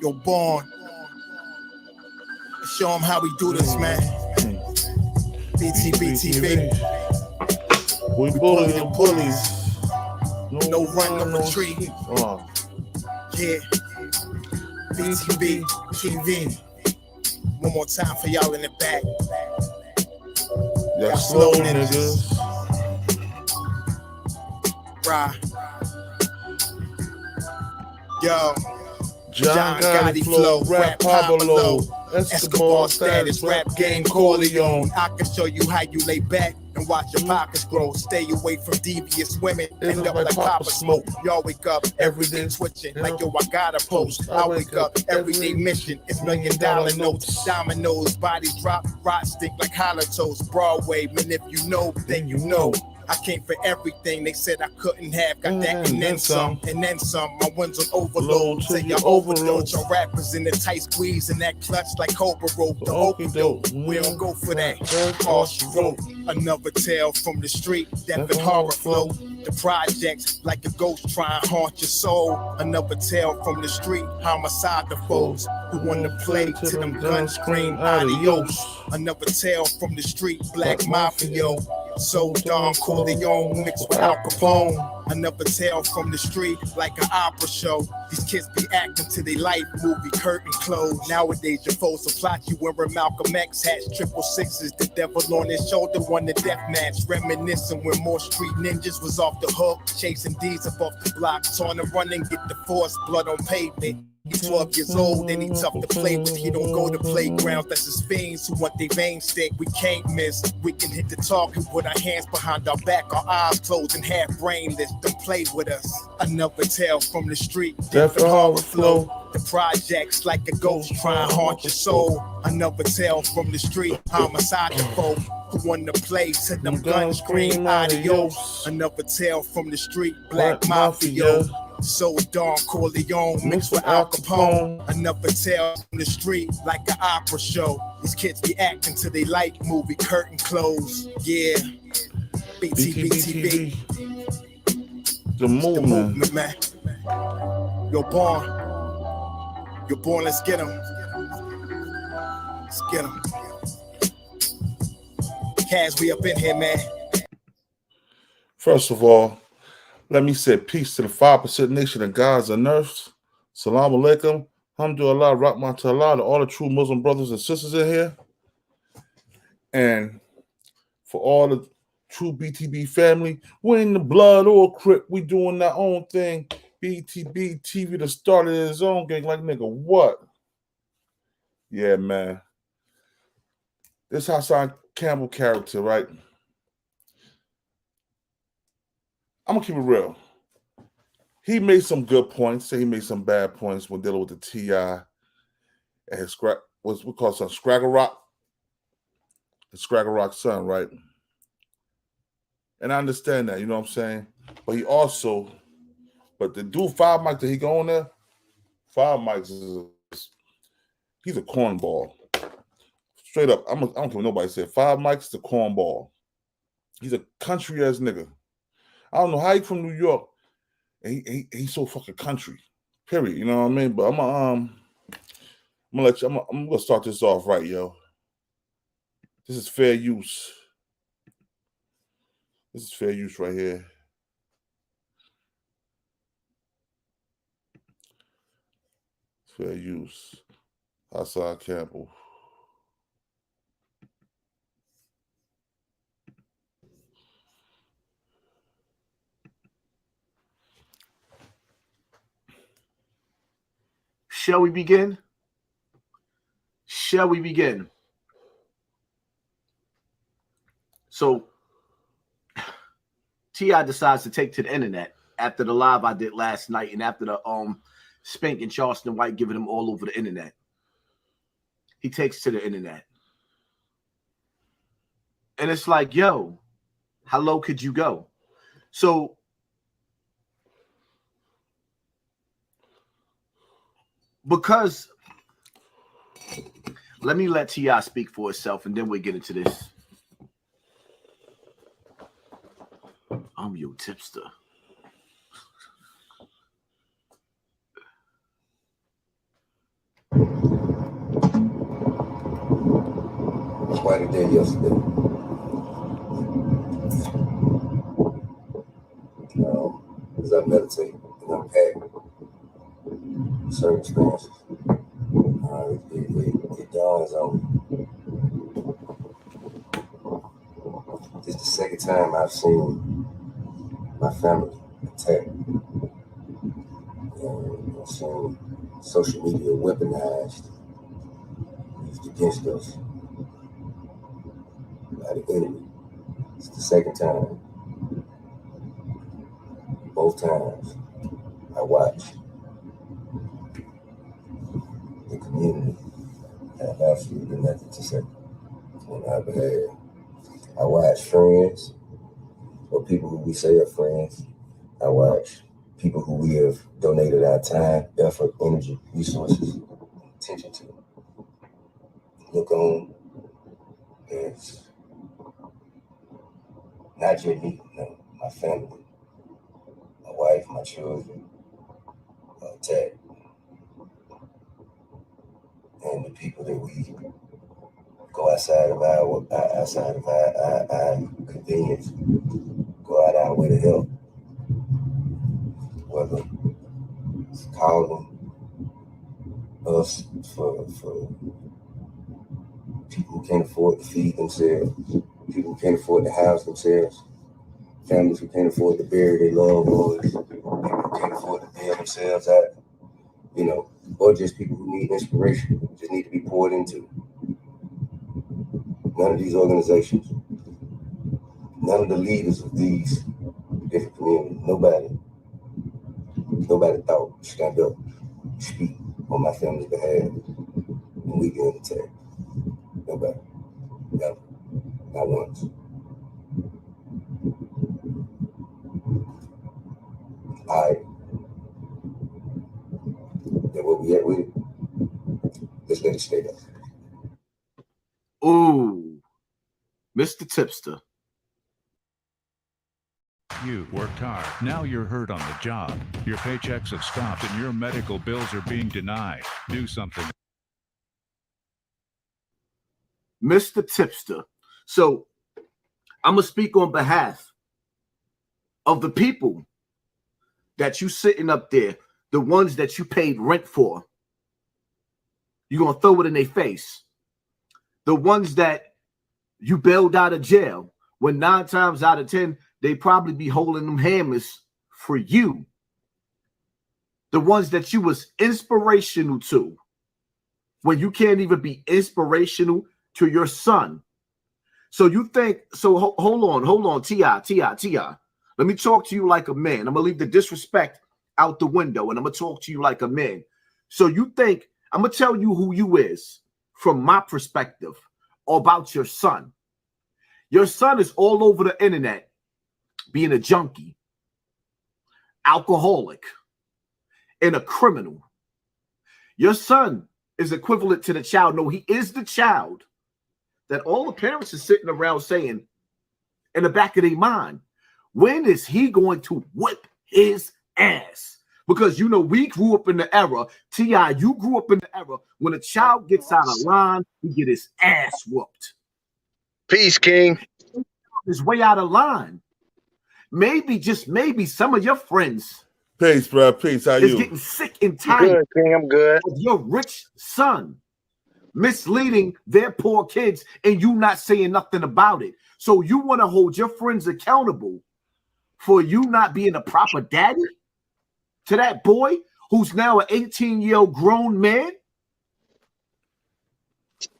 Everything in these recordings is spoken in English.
Yo, Born. Show them how we do this, man. BTBTV. We bully the bullies. No run, no retreat. Yeah. BTBTV. One more time for y'all in the back. Y'all slow niggas. Right. Yo. John Gotti flow, rap Pablo, Escobar status, rap game Corleone. I can show you how you lay back and watch your pockets grow. Stay away from devious women. End up like Papa Smoke. Y'all wake up every day twitching like yo, I gotta post. I wake up everyday mission. It's $1 million notes. Dominoes, bodies drop, rot stink like hollows. Broadway, man, if you know, then you know. I came for everything they said I couldn't have. Got that and then some, and then some. My ones on overload. Say you overdose. Your rappers in the tight squeeze and that clutch like Cobra rope. The okie doke. We don't go for that. All she wrote. Another tale from the street. Death and horror flow. The projects like a ghost try and haunt your soul. Another tale from the street. Homicide the foes who want to play to them guns scream adios. Another tale from the street. Black Mafia. So Don Corleone mixed with Al Capone. Another tale from the street like an opera show. These kids be acting till they life movie curtain closed. Nowadays your foes will plot you wearing Malcolm X hats, 666, the devil on his shoulder won the death match. Reminiscing when more street ninjas was off the hook, chasing D's up off the block, on the run and get the force, blood on pavement. He's 12 years old and he's tough to play with. He don't go to playgrounds, that's his fiends who want their veins stick. We can't miss, we can hit the target with our hands behind our back, our eyes closed and half brainless. Don't play with us. Another tale from the street, death and horror flow. The projects like a ghost try and haunt your soul. Another tale from the street, homicide the foe who want to play to them guns scream adios. Another tale from the street, Black Mafia. So Don Corleone mixed with Al Capone. Another tale from the street like an opera show. These kids be acting till they like movie curtain close. Yeah, BTBTV. The movement, man. You're born. You're born. Let's get 'em. Let's get 'em. Kaz, we up in here, man. First of all, let me say peace to the 5% nation of gods and earths. Salam alaikum. Alhamdulillah, rahmatullah, to all the true Muslim brothers and sisters in here. And for all the true BTB family, we in the blood or crip, we doing our own thing. BTBTV, the started his own gang, like nigga, what? Yeah, man. This Hassan Campbell character, right? I'm gonna keep it real. He made some good points. He made some bad points when dealing with the T.I. and his what's we call son, Scraggle Rock. His Scraggle Rock son, right? And I understand that, you know what I'm saying? But he also, but the dude 5 Mike that he go on there, 5 Mike's he's a cornball. Straight up, I don't care what nobody said. 5 Mike's the cornball. He's a country ass nigga. I don't know how he from New York, and he's so fucking country. Period. You know what I mean? But I'm gonna let you. I'm gonna start this off right, yo. This is fair use. This is fair use right here. Fair use. Hassan Campbell. Shall we begin? Shall we begin? So, T.I. decides to take to the internet after the live I did last night and after the Spank and Charleston White giving him all over the internet. He takes to the internet. And it's like, yo, how low could you go? So, because let me let T.I. speak for itself and then we'll get into this. I'm your tipster. quite a day yesterday. As I meditate and unpack certain experiences, it dawns on me. This is the second time I've seen my family attacked. And I've seen social media weaponized, used against us by the enemy. It's the second time. Both times I watched the community have absolutely nothing to say on our behalf. I watch friends, or people who we say are friends. I watch people who we have donated our time, effort, energy, resources, attention to. Look on as not just me, no, my family, my wife, my children, attacked. And the people that we go outside of our convenience, go out our way to help, whether it's calling us for people who can't afford to feed themselves, people who can't afford to house themselves, families who can't afford to bury their loved ones, people who can't afford to bail themselves out, you know, or just people who need inspiration, just need to be poured into. None of these organizations, none of the leaders of these different communities, nobody thought to stand up, speak on my family's behalf when we get attacked. Nobody. Never. Not once. All right. Then what we at with it, let's let it stay there. Ooh, Mr. Tipster. You worked hard. Now you're hurt on the job. Your paychecks have stopped and your medical bills are being denied. Do something. Mr. Tipster. So I'm going to speak on behalf of the people that you sitting up there, the ones that you paid rent for. You're going to throw it in their face. The ones that you bailed out of jail, when 9 times out of 10, they probably be holding them hammers for you. The ones that you was inspirational to, when you can't even be inspirational to your son. So you think, so hold on, T.I. Let me talk to you like a man. I'm going to leave the disrespect out the window, and I'm going to talk to you like a man. So you think, I'm going to tell you who you is from my perspective about your son. Your son is all over the internet being a junkie, alcoholic, and a criminal. Your son is equivalent to the child. No, he is the child that all the parents are sitting around saying in the back of their mind, when is he going to whip his ass? Because, you know, we grew up in the era, T.I., you grew up in the era, when a child gets out of line, he get his ass whooped. Peace, King. His way out of line. Maybe, just maybe, some of your friends Peace, bro. Peace. How is you? getting sick and tired Good, King. I'm good. of your rich son misleading their poor kids and you not saying nothing about it. So you want to hold your friends accountable for you not being a proper daddy to that boy who's now an 18-year-old grown man?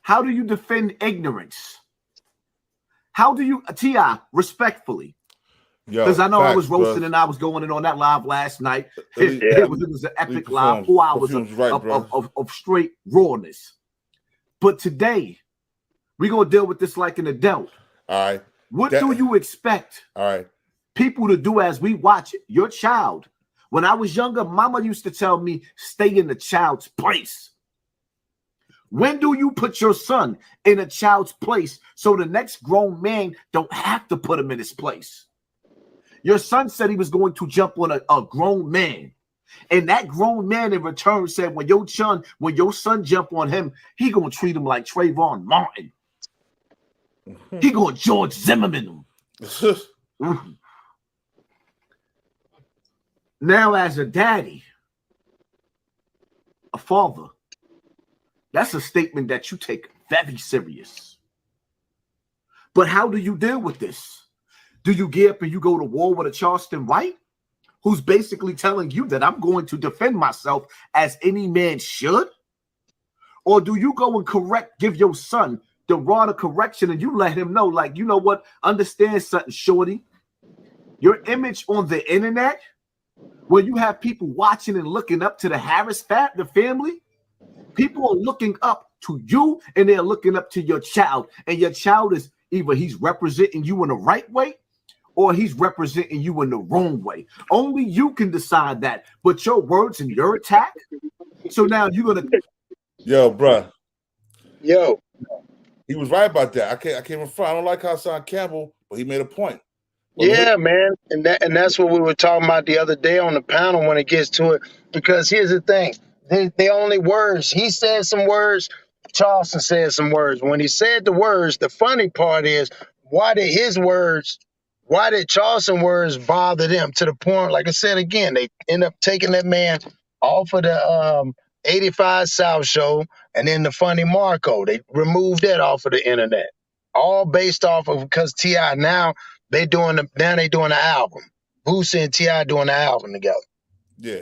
How do you defend ignorance? How do you, T.I., respectfully? Because I know I was roasting and I was going in on that live last night. It was an epic live, 4 hours of straight rawness. But today, we're going to deal with this like an adult. All right. What do you expect people to do as we watch your child? When I was younger, mama used to tell me, stay in the child's place. When do you put your son in a child's place so the next grown man don't have to put him in his place? Your son said he was going to jump on a grown man. And that grown man in return said, when your son jump on him, he going to treat him like Trayvon Martin. He going George Zimmerman him. Now, as a daddy, a father, that's a statement that you take very serious. But how do you deal with this? Do you get up and you go to war with a Charleston White, who's basically telling you that I'm going to defend myself as any man should? Or do you go and give your son the rod of correction and you let him know, like, you know what, understand something, shorty. Your image on the internet, where you have people watching and looking up to the Harris the family, people are looking up to you and they're looking up to your child. And your child is either he's representing you in the right way or he's representing you in the wrong way. Only you can decide that. But your words and your attack. So now you're gonna. Yo, bruh. Yo. He was right about that. I can't even front. I don't like Hassan Campbell, but he made a point. Well, yeah, man. And that's what we were talking about the other day on the panel when it gets to it. Because here's the thing. The only words, he said some words, Charleston said some words. When he said the words, the funny part is, why did Charleston words bother them to the point, like I said again, they end up taking that man off of the 85 South show, and then the funny Marco, they removed that off of the internet. All based off of, because T.I. now they doing the album. Boosie and T.I. doing the album together. Yeah.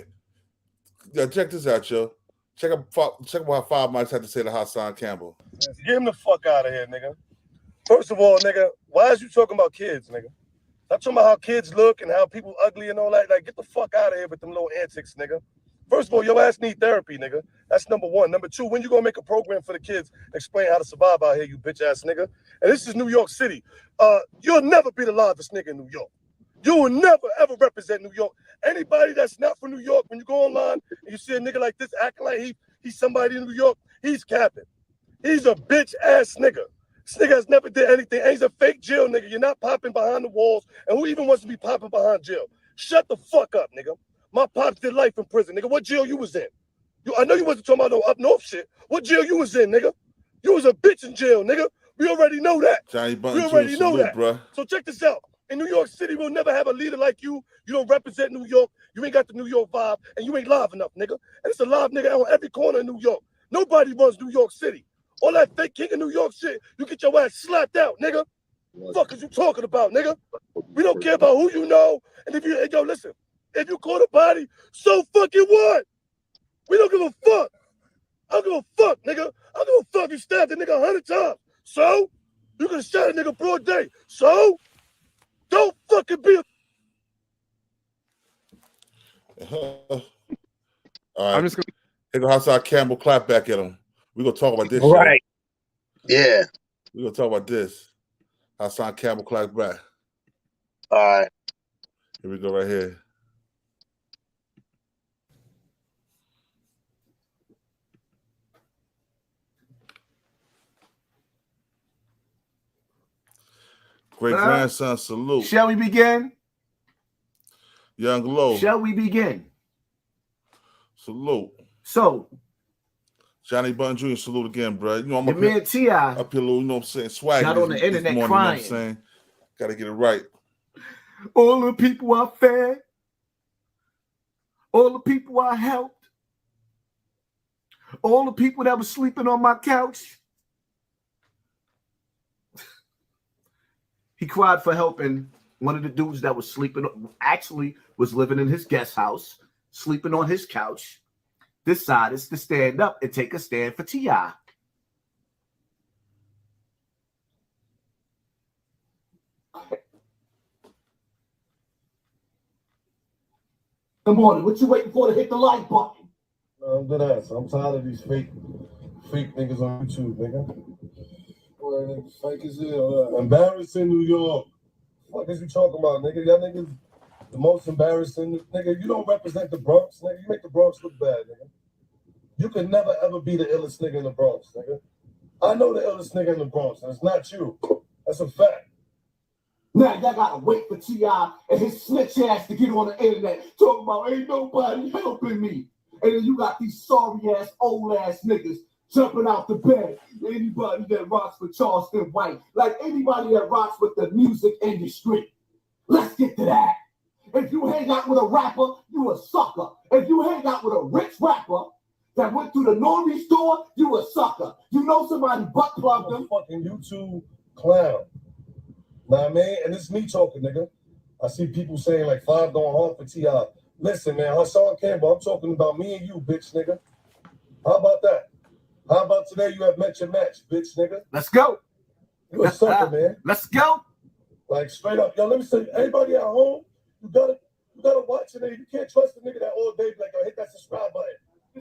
Yo, check this out, yo. Check out what 5 Mics had to say to Hassan Campbell. Get him the fuck out of here, nigga. First of all, nigga, why is you talking about kids, nigga? Stop talking about how kids look and how people ugly and all that. Like, get the fuck out of here with them little antics, nigga. First of all, your ass need therapy, nigga. That's number one. Number two, when you gonna make a program for the kids, explain how to survive out here, you bitch ass nigga. And this is New York City. You'll never be the livest nigga in New York. You will never ever represent New York. Anybody that's not from New York, when you go online and you see a nigga like this acting like he's somebody in New York, he's capping. He's a bitch ass nigga. This nigga has never did anything. And he's a fake jail nigga. You're not popping behind the walls. And who even wants to be popping behind jail? Shut the fuck up, nigga. My pops did life in prison, nigga. What jail you was in? I know you wasn't talking about no up north shit. What jail you was in, nigga? You was a bitch in jail, nigga. We already know that. We already know that. Bruh. So check this out. In New York City, we'll never have a leader like you. You don't represent New York. You ain't got the New York vibe, and you ain't live enough, nigga. And it's a live nigga on every corner in New York. Nobody runs New York City. All that fake king of New York shit, you get your ass slapped out, nigga. What the fuck is you talking about, nigga? We don't care about who you know. And if you, yo, listen, if you caught a body, so fucking what? We don't give a fuck. I don't give a fuck, nigga. I don't give a fuck if you stabbed a nigga 100 times. So? You could have shot a nigga broad day. So? Don't fucking be a... All right. I'm just gonna take a Hassan Campbell clap back at him. We're gonna talk about this. Right. Show. Yeah. We're gonna talk about this. Hassan Campbell clap back. All right. Here we go right here. Great grandson salute. Shall we begin? Young Low. Shall we begin? Salute. So, Johnny Bun Jr. salute again, bro. You know, I'm up here, T.I. up here, little, you know what I'm saying, swag. Got on the internet morning, crying. You know what I'm saying? Gotta get it right. All the people I fed, all the people I helped, all the people that were sleeping on my couch. He cried for helping one of the dudes that was sleeping, actually was living in his guest house, sleeping on his couch, decided to stand up and take a stand for T.I. Good morning. What you waiting for to hit the like button? I'm good ass. I'm tired of these fake niggas on YouTube, nigga. Boy, niggas fake as hell. Embarrassing New York. What is you talking about, nigga? Y'all niggas the most embarrassing. Nigga, you don't represent the Bronx, nigga. You make the Bronx look bad, nigga. You can never ever be the illest nigga in the Bronx, nigga. I know the illest nigga in the Bronx, and it's not you. That's a fact. Now y'all gotta wait for T.I. and his snitch ass to get on the internet talking about ain't nobody helping me. And then you got these sorry ass, old ass niggas jumping out the bed. Anybody that rocks with Charleston White, like anybody that rocks with the music industry. Let's get to that. If you hang out with a rapper, you a sucker. If you hang out with a rich rapper that went through the normie store, you a sucker. You know somebody butt plugged them. Fucking YouTube clown. Know what I mean? And it's me talking, nigga. I see people saying like 5 going hard for T.I. Listen, man, Hassan Campbell, I'm talking about me and you, bitch, nigga. How about that? How about today you have met your match, bitch, nigga? Let's go. You a sucker, man. Let's go. Like straight up. Yo, let me say, everybody at home, you gotta watch it. You can't trust the nigga that all day like, yo, hit that subscribe button.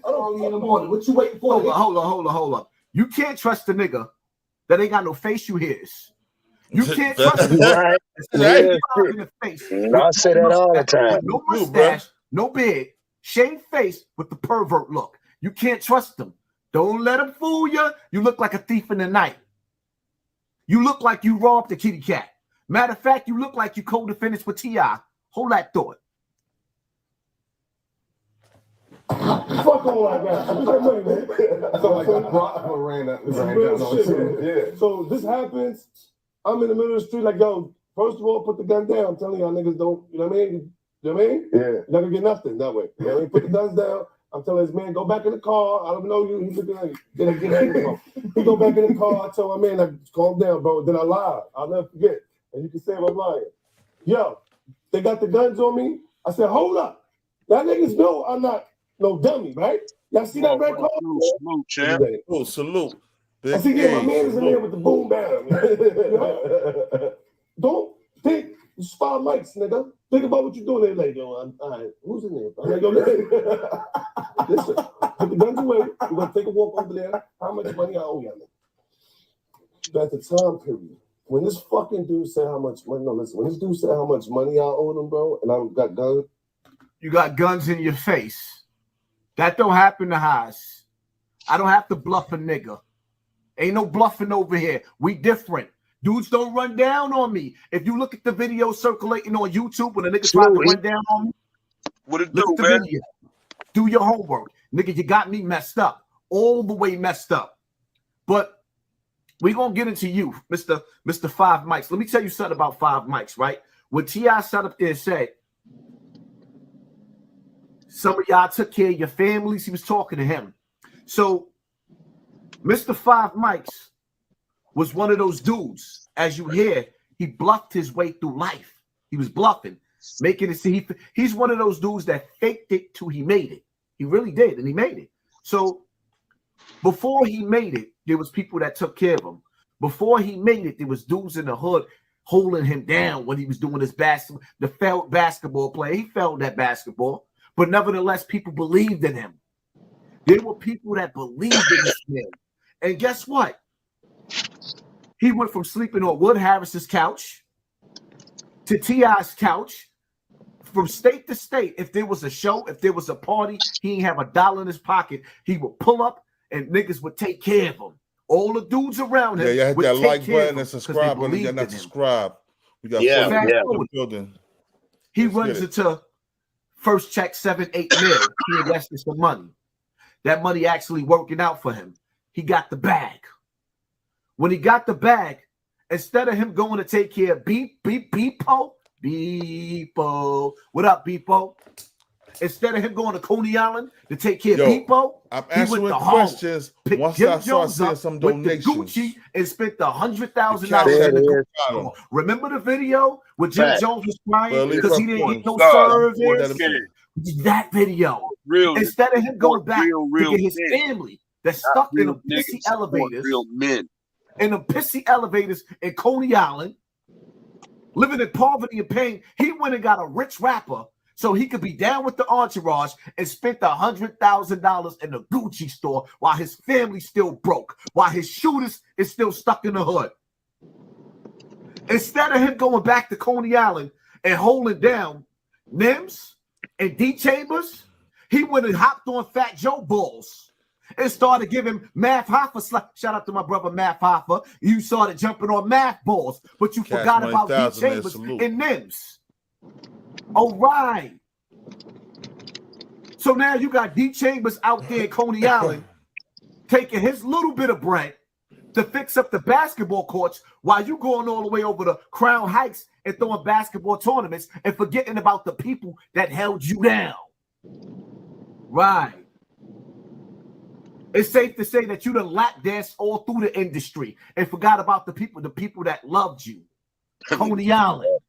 I don't in the morning. What you waiting for? Hold on. You can't trust the nigga that ain't got no facial hairs. You can't trust the Right. nigga in the face. I say that all the time. No mustache, no beard, shaved face with the pervert look. You can't trust them. Don't let them fool you. You look like a thief in the night. You look like you robbed a kitty cat. Matter of fact, you look like you co-defendants with T.I. Hold that thought. Fuck all I got. So this happens. I'm in the middle of the street like, yo, first of all, put the gun down. I'm telling y'all niggas don't, you know what I mean? You know what I mean? Yeah. You're not gonna get nothing that way. You know what I mean? Put the guns down. I'm telling this man, go back in the car. I don't know you. He's looking at you. Get angry. He go back in the car. I tell my man, calm down, bro. Then I lied. I'll never forget. And you can say I'm lying. Yo, they got the guns on me. I said, hold up. Y'all niggas know I'm not no dummy, right? Y'all see that red car? Salute, champ. Oh, salute. I see my man is in there with the boom bam. Don't think it's 5 mics, nigga. Think about what you're doing there, like, yo, all right, who's in there? I'm like, yo, listen, put the guns away. We're gonna take a walk over there. How much money I owe y'all? At the time period, when this fucking dude said how much money, when this dude said how much money I owed him, bro, and I got guns. You got guns in your face. That don't happen to Haas. I don't have to bluff a nigga. Ain't no bluffing over here. We different. Dudes don't run down on me. If you look at the video circulating on YouTube when a nigga tried to run down on me, what it look do, at the man? video. Do your homework. Nigga, you got me messed up. All the way messed up. But we gonna get into you, Mr. 5 Mics. Let me tell you something about 5 Mics, right? When T.I. sat up there and said, some of y'all took care of your families, he was talking to him. So Mr. 5 Mics was one of those dudes, as you hear, he bluffed his way through life. He was bluffing, making it see he's one of those dudes that faked it till he made it. He really did, and he made it. So before he made it, there was people that took care of him. Before he made it, there was dudes in the hood holding him down when he was doing his failed basketball play. He failed that basketball, but nevertheless, people believed in him. There were people that believed in this man. And guess what? He went from sleeping on Wood Harris's couch to T.I.'s couch, from state to state. If there was a show, if there was a party, he didn't have $1 in his pocket. He would pull up and niggas would take care of him. All the dudes around him. Yeah, you hit would that take like care button and subscribe button. You got not subscribe. We got Yeah. in the building. He runs into first check 7-8 mil. He invested some money. That money actually working out for him. He got the bag. When he got the bag, instead of him going to take care of Beepo. What up, Beepo? Instead of him going to Coney Island to take care of Beepo, I'm answering questions once I start seeing some donations. Gucci and spent the $100,000. Remember the video where Jim Jones was crying because he didn't get no service? That video. Instead of him going back to get his family that's stuck in the pissy elevators, in the pissy elevators in Coney Island, living in poverty and pain, he went and got a rich rapper so he could be down with the entourage and spent the $100,000 in the Gucci store while his family still broke, while his shooters is still stuck in the hood. Instead of him going back to Coney Island and holding down Nims and D Chambers, he went and hopped on Fat Joe balls and started giving Math Hoffa shout out to my brother Math Hoffa. You started jumping on Math balls, but you forgot about D Chambers and Nims. All right. So now you got D Chambers out there in Coney Island taking his little bit of bread to fix up the basketball courts while you going all the way over to Crown Heights and throwing basketball tournaments and forgetting about the people that held you down. Right. It's safe to say that you done lap danced all through the industry and forgot about the people that loved you. Coney Island.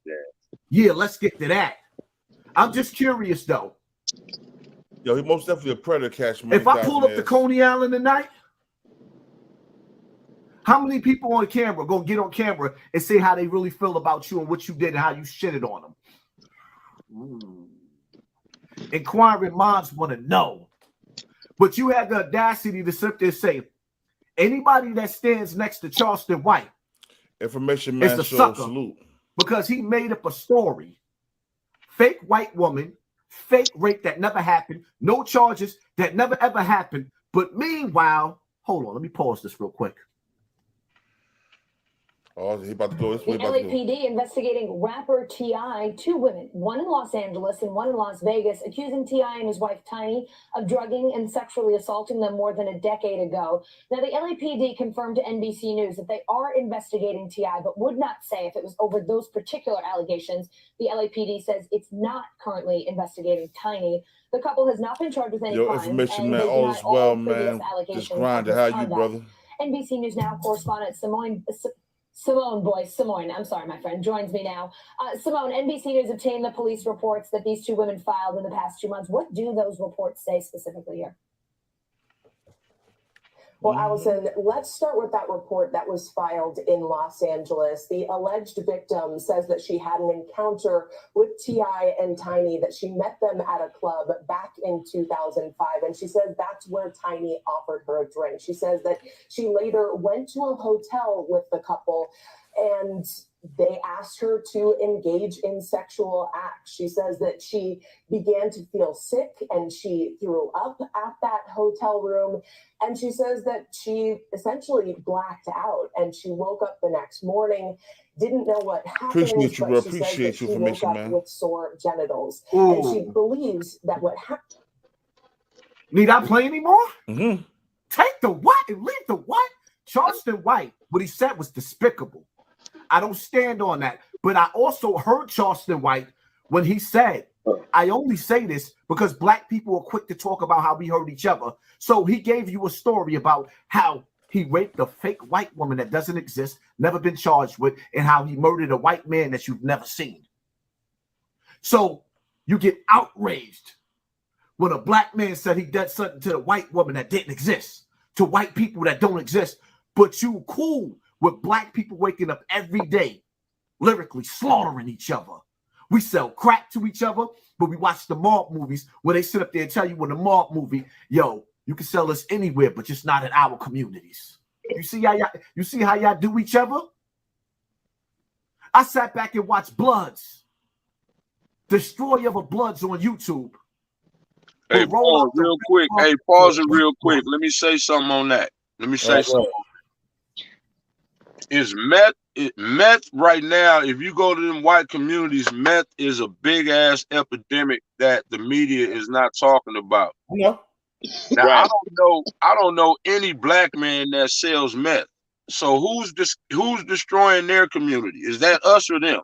Yeah, let's get to that. I'm just curious though. Yo, he most definitely a predator catch. If I pull up to Coney Island tonight, how many people on camera gonna get on camera and say how they really feel about you and what you did and how you shitted on them? Inquiring minds want to know. But you had the audacity to sit there and say, anybody that stands next to Charleston White, information man, is a show sucker salute. Because he made up a story. Fake white woman, fake rape that never happened, no charges that never ever happened. But meanwhile, hold on, let me pause this real quick. Oh, he about to go this way. The LAPD investigating rapper T.I., 2 women, one in Los Angeles and one in Las Vegas, accusing T.I. and his wife Tiny of drugging and sexually assaulting them more than a decade ago. Now, the LAPD confirmed to NBC News that they are investigating T.I., but would not say if it was over those particular allegations. The LAPD says it's not currently investigating Tiny. The couple has not been charged with any crimes. Information man, all is well, man. Just grinding. How you, brother? NBC News Now correspondent Simone, I'm sorry, my friend, joins me now. Simone, NBC News obtained the police reports that these 2 women filed in the past 2 months. What do those reports say specifically here? Well, Allison, let's start with that report that was filed in Los Angeles. The alleged victim says that she had an encounter with T.I. and Tiny, that she met them at a club back in 2005. And she says that's where Tiny offered her a drink. She says that she later went to a hotel with the couple and they asked her to engage in sexual acts. She says that she began to feel sick and she threw up at that hotel room. And she says that she essentially blacked out and she woke up the next morning, didn't know what happened. Appreciate you, bro. But she Appreciate says that you she information, woke up man. with sore genitals. Ooh. And she believes that what happened. Need I play anymore? Mm-hmm. Take the what and leave the what? Charleston White, what he said was despicable. I don't stand on that. But I also heard Charleston White when he said, I only say this because black people are quick to talk about how we hurt each other. So he gave you a story about how he raped a fake white woman that doesn't exist, never been charged with, and how he murdered a white man that you've never seen. So you get outraged when a black man said he did something to the white woman that didn't exist, to white people that don't exist, but you cool with black people waking up every day, lyrically slaughtering each other. We sell crack to each other, but we watch the mob movies where they sit up there and tell you in the mob movie, yo, you can sell us anywhere, but just not in our communities. You see how y'all do each other? I sat back and watched Bloods. Destroy Other Bloods on YouTube. Hey, pause real quick. Hey, pause it real quick. Let me say something on that. Let me say something. Is meth right now, if you go to them white communities, meth is a big ass epidemic that the media is not talking about. Yeah. Now, right. I don't know any black man that sells meth. So who's destroying their community? Is that us or them?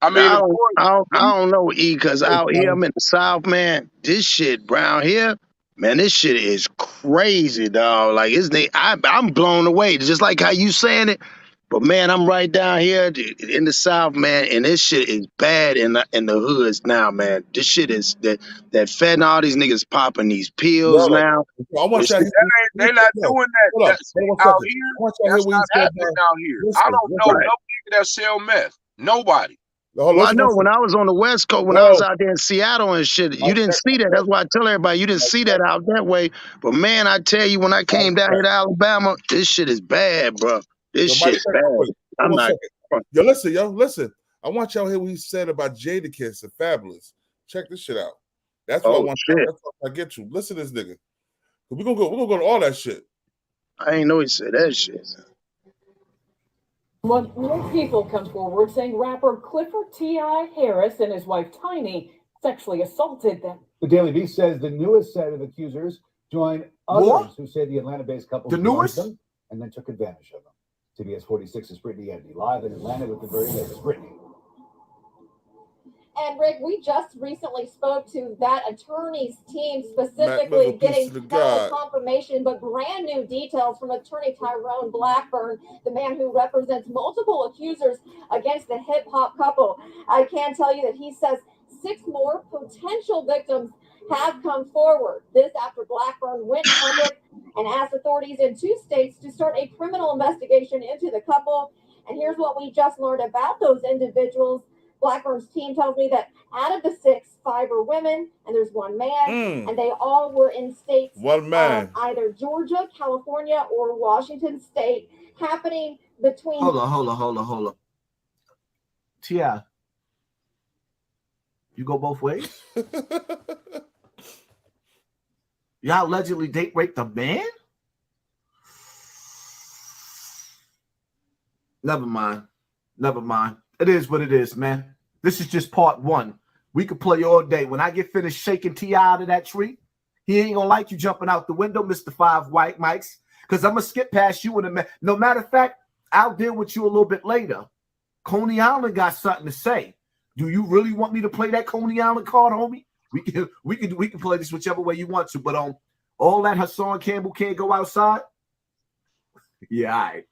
I mean, I don't know, E, because out here I'm in the South, man. This shit around here, man, this shit is crazy, dog. Like, I'm blown away, just like how you saying it. But man, I'm right down here in the South, man, and this shit is bad in the hoods now, man. This shit is that fentanyl, these niggas popping these pills now. They're not doing that. Out here, that's not happening out here. I don't know no nigga that sell meth. Nobody. Well, I know when I was on the West Coast, when I was out there in Seattle and shit, you didn't see that. That's why I tell everybody you didn't see that out that way. But man, I tell you, when I came down here to Alabama, this shit is bad, bro. This shit's bad. I'm not. Listen. I want y'all to hear what he said about Jadakiss and Fabulous. Check this shit out. That's what I want. That's what I get you. Listen to this nigga. We're gonna go to all that shit. I ain't know he said that shit. When more people come forward saying rapper Clifford T.I. Harris and his wife Tiny sexually assaulted them. The Daily Beast says the newest set of accusers Join More? others who say the Atlanta-based couple The loved newest? them and then took advantage of them. TBS 46's Brittany Andy live in Atlanta with the very latest. Brittany. And Rick, we just recently spoke to that attorney's team, specifically getting not only confirmation but brand new details from attorney Tyrone Blackburn, the man who represents multiple accusers against the hip hop couple. I can tell you that he says 6 more potential victims have come forward. This after Blackburn went public and asked authorities in 2 states to start a criminal investigation into the couple. And here's what we just learned about those individuals. Blackburn's team tells me that out of the 6, 5 are women and there's 1 man, and they all were in states either Georgia, California, or Washington State, happening between. Hold on. T.I., you go both ways? Y'all allegedly date raped a man? Never mind. It is what it is, man. This is just part 1. We could play all day. When I get finished shaking T.I. out of that tree, he ain't gonna like you jumping out the window, Mr. 5 White Mics, because I'm gonna skip past you in a minute. No matter of fact, I'll deal with you a little bit later. Coney Island got something to say. Do you really want me to play that Coney Island card, homie? We can play this whichever way you want to, but all that Hassan Campbell can't go outside. Yeah, all right.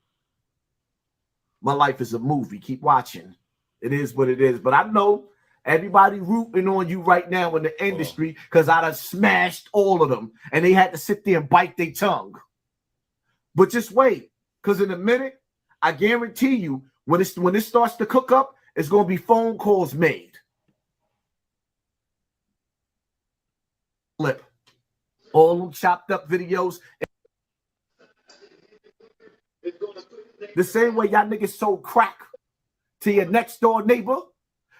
My life is a movie. Keep watching. It is what it is. But I know everybody rooting on you right now in the industry because I done smashed all of them and they had to sit there and bite their tongue. But just wait, because in a minute, I guarantee you, when it starts to cook up, it's going to be phone calls made. Flip. All them chopped up videos. The same way y'all niggas sold crack to your next door neighbor,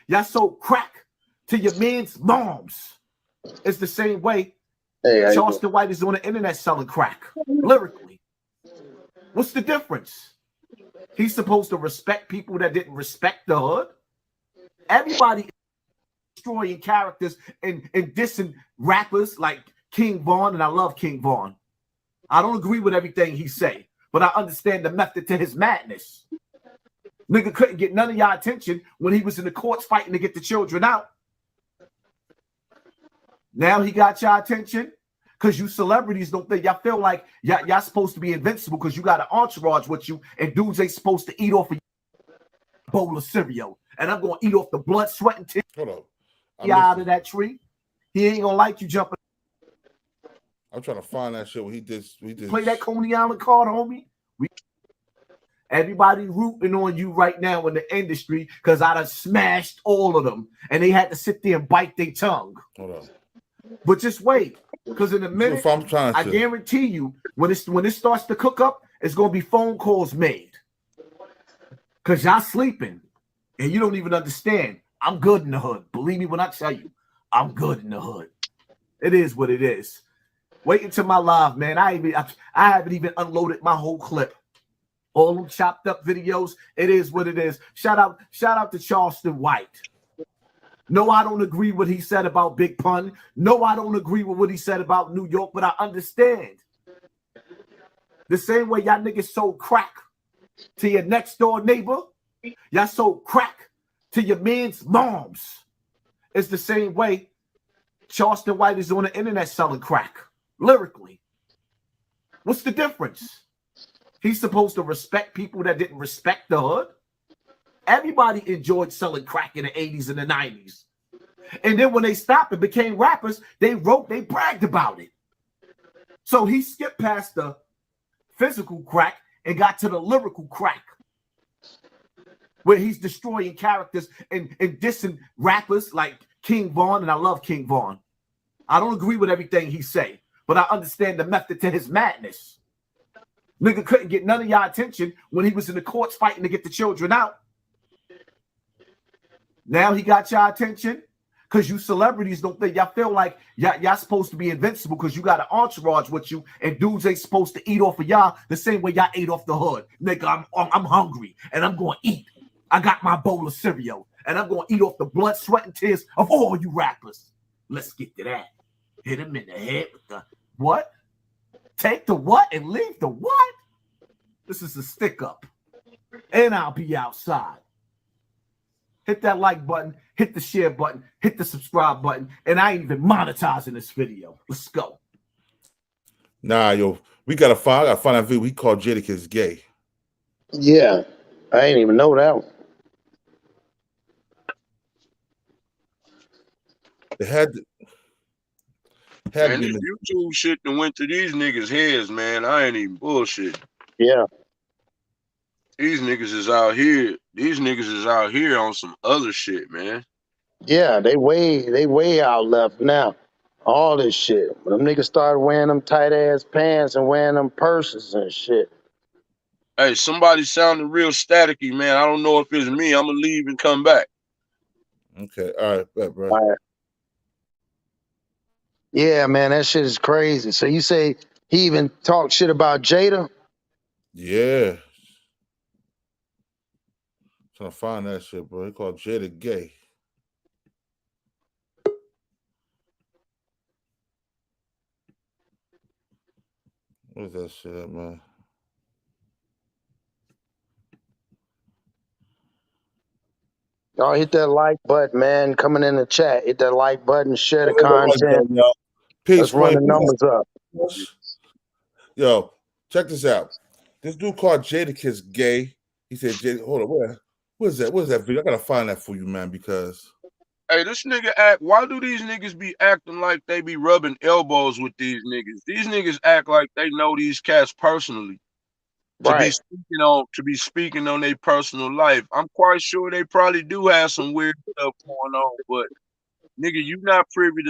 y'all sold crack to your man's moms. It's the same way Charleston White is on the internet selling crack lyrically. What's the difference? He's supposed to respect people that didn't respect the hood. Everybody is destroying characters and dissing rappers like King Von, and I love King Von. I don't agree with everything he say, but I understand the method to his madness. Nigga couldn't get none of y'all attention when he was in the courts fighting to get the children out. Now he got y'all attention because you celebrities don't think y'all feel like y'all supposed to be invincible because you got an entourage with you and dudes ain't supposed to eat off a bowl of cereal. And I'm going to eat off the blood, sweat, and tears. Hold on. Out of that tree. He ain't going to like you jumping. I'm trying to find that shit when he did. Play that Coney Island card, homie. Everybody rooting on you right now in the industry because I done smashed all of them and they had to sit there and bite their tongue. Hold on. But just wait, because in a minute, I guarantee you, when it starts to cook up, it's going to be phone calls made. Because y'all sleeping and you don't even understand. I'm good in the hood. Believe me when I tell you, I'm good in the hood. It is what it is. Wait until my live, man. I haven't even unloaded my whole clip. All them chopped up videos. It is what it is. Shout out to Charleston White. No, I don't agree with what he said about Big Pun. No, I don't agree with what he said about New York, but I understand. The same way y'all niggas sold crack to your next door neighbor, y'all sold crack to your man's moms. It's the same way Charleston White is on the internet selling crack lyrically. What's the difference? He's supposed to respect people that didn't respect the hood. Everybody enjoyed selling crack in the 80s and the 90s. And then when they stopped and became rappers, they bragged about it. So he skipped past the physical crack and got to the lyrical crack, where he's destroying characters and dissing rappers like King Von, and I love King Von. I don't agree with everything he say, but I understand the method to his madness. Nigga couldn't get none of y'all attention when he was in the courts fighting to get the children out. Now he got y'all attention because you celebrities don't think y'all feel like y'all supposed to be invincible because you got an entourage with you and dudes ain't supposed to eat off of y'all the same way y'all ate off the hood. Nigga, I'm hungry and I'm going to eat. I got my bowl of cereal and I'm going to eat off the blood, sweat, and tears of all you rappers. Let's get to that. Hit him in the head with the what? Take the what and leave the what? This is a stick up. And I'll be outside. Hit that like button, hit the share button, hit the subscribe button, and I ain't even monetizing this video. Let's go. Nah, yo, I gotta find that video. He called Jadakiss gay. Yeah, I ain't even know that one. It had And this YouTube shit that went to these niggas' heads, man. I ain't even bullshit. Yeah. These niggas is out here. These niggas is out here on some other shit, man. Yeah, they way out left now. All this shit. When them niggas started wearing them tight ass pants and wearing them purses and shit. Hey, somebody sounded real staticky, man. I don't know if it's me. I'm gonna leave and come back. Okay, all right, bet, bro. All right. Yeah, man, that shit is crazy. So you say he even talked shit about Jada? Yeah. Trying to find that shit, bro. He called Jada gay. What's that shit at, man? Y'all hit that like button, man. Coming in the chat. Hit that like button, share the content. Let's run the numbers up. Yo, check this out. This dude called Jadakiss gay. He said, hold on, where's that? Where's that video? I gotta find that for you, man, because hey, this nigga act. Why do these niggas be acting like they be rubbing elbows with these niggas? These niggas act like they know these cats personally. To be speaking on their personal life. I'm quite sure they probably do have some weird stuff going on, but nigga, you not privy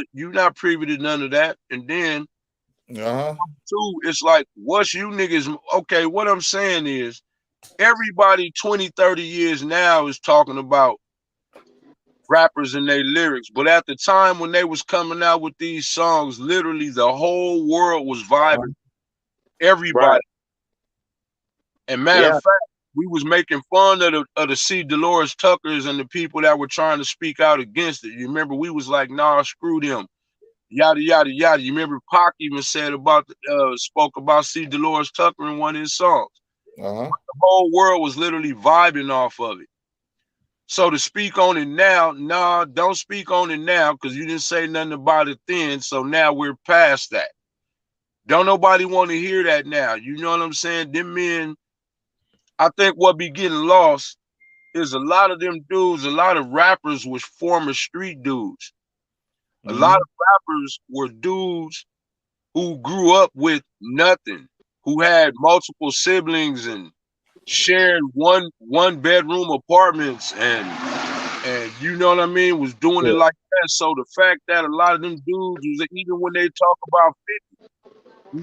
to none of that. And then two, it's like, what's you niggas? Okay, what I'm saying is everybody 20, 30 years now is talking about rappers and their lyrics. But at the time when they was coming out with these songs, literally the whole world was vibing. Everybody. And matter of fact, we was making fun of the C. Dolores Tuckers and the people that were trying to speak out against it. You remember we was like, nah, screw them. Yada yada yada. You remember Pac even said spoke about C. Dolores Tucker in one of his songs. The whole world was literally vibing off of it. So to speak on it now, nah, don't speak on it now because you didn't say nothing about it then. So now we're past that. Don't nobody want to hear that now. You know what I'm saying? Them men. I think what be getting lost is a lot of them dudes, a lot of rappers was former street dudes. A lot of rappers were dudes who grew up with nothing, who had multiple siblings and shared one bedroom apartments and you know what I mean, was doing it like that. So the fact that a lot of them dudes, even when they talk about 50,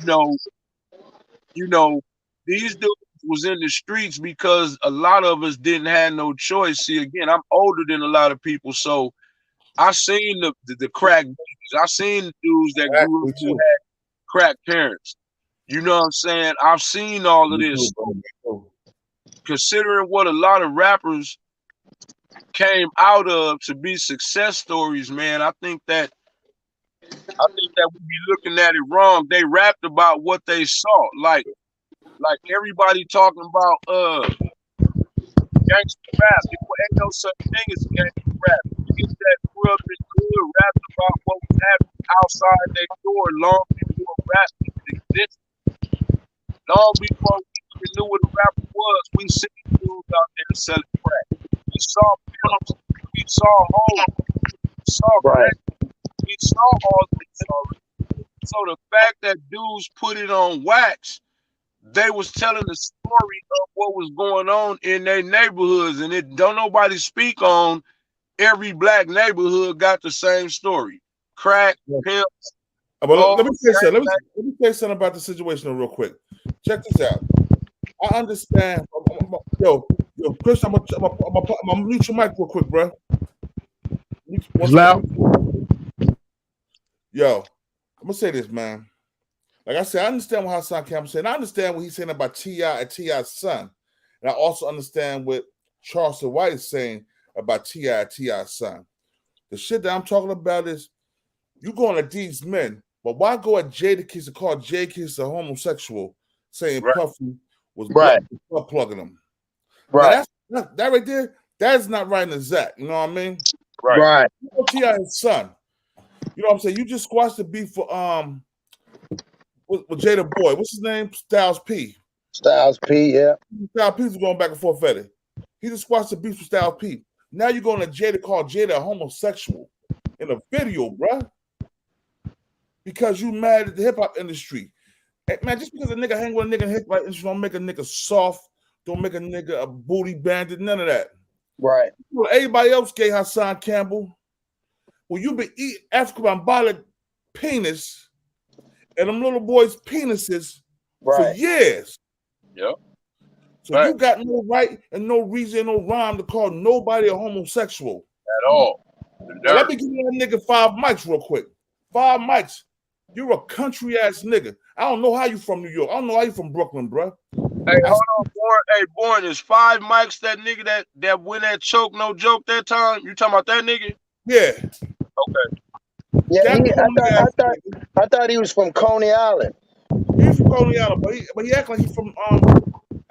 you know, these dudes was in the streets because a lot of us didn't have no choice. See, again, I'm older than a lot of people, so I seen the crack babies. I seen the dudes that grew up who had crack parents. You know what I'm saying? I've seen all of this. Considering what a lot of rappers came out of to be success stories, man, I think that we be looking at it wrong. They rapped about what they saw, like everybody talking about gangster rap. There ain't no such thing as gangster rap. Niggas that grew up in hood rapped about what was happening outside their door long before rap even existed. Long before we even knew what a rapper was, we seen dudes out there selling crack. We saw films, we saw hoes, we saw crack, we saw all this already. So the fact that dudes put it on wax, they was telling the story of what was going on in their neighborhoods, and it don't nobody speak on. Every black neighborhood got the same story: crack, pimps. But let me say something. Let me say something about the situation real quick. Check this out. I understand. Yo, Chris, I'm gonna mute your mic real quick, bro. It's loud. Yo, I'm gonna say this, man. Like I said, I understand what Hassan Campbell said. I understand what he's saying about T.I. and T.I.'s son. And I also understand what Charleston White is saying about T.I. and T.I.'s son. The shit that I'm talking about is you going at these men But why go at Jadakiss and call Jadakiss a homosexual, saying Puffy was plugging him? Right. Now that right there, that is not right in the Zach. You know what I mean? Right. You know T.I. his son. You know what I'm saying? You just squashed the beef for with Jada Boy. What's his name? Styles P. Styles P, yeah. Styles P was going back and forth at it. He just squashed the beef with Styles P. Now you're going to Jada, call Jada a homosexual in a video, bruh. Because you mad at the hip hop industry. Hey, man, just because a nigga hang with a nigga in hip hop industry don't make a nigga soft, don't make a nigga a booty bandit, none of that. Right. Well, everybody else gay Hassan Campbell. Well, you been eating African penis and them little boys' penises for years. Yep. So you got no right and no reason, no rhyme to call nobody a homosexual. At all. Now, let me give you that nigga 5 mics real quick. 5 mics. You're a country ass nigga. I don't know how you from New York. I don't know how you from Brooklyn, bro. Hey, hold on, Born. Hey, Born, is 5 mics that nigga that win that choke, no joke that time? You talking about that nigga? Yeah. Okay. Yeah, I thought he was from Coney Island. He's from Coney Island, but he act like he's from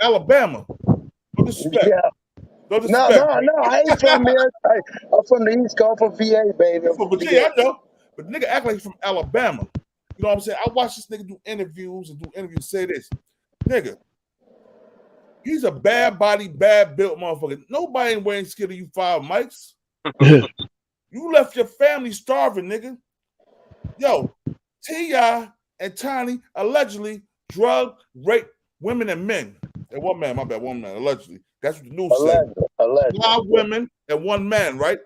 Alabama. No disrespect. Yeah. No disrespect. No, I ain't from there. I'm from the East Coast, from VA, baby. From Virginia, I know. But nigga act like he's from Alabama. You know what I'm saying? I watch this nigga do interviews say this. Nigga, he's a bad body, bad built motherfucker. Nobody ain't wearing scared of you 5 mics. You left your family starving, nigga. Yo, T.I. and Tiny allegedly drug, rape women and men. And one man, my bad, one man, allegedly. That's what the news said. Allegedly. 5 women and 1 man, right?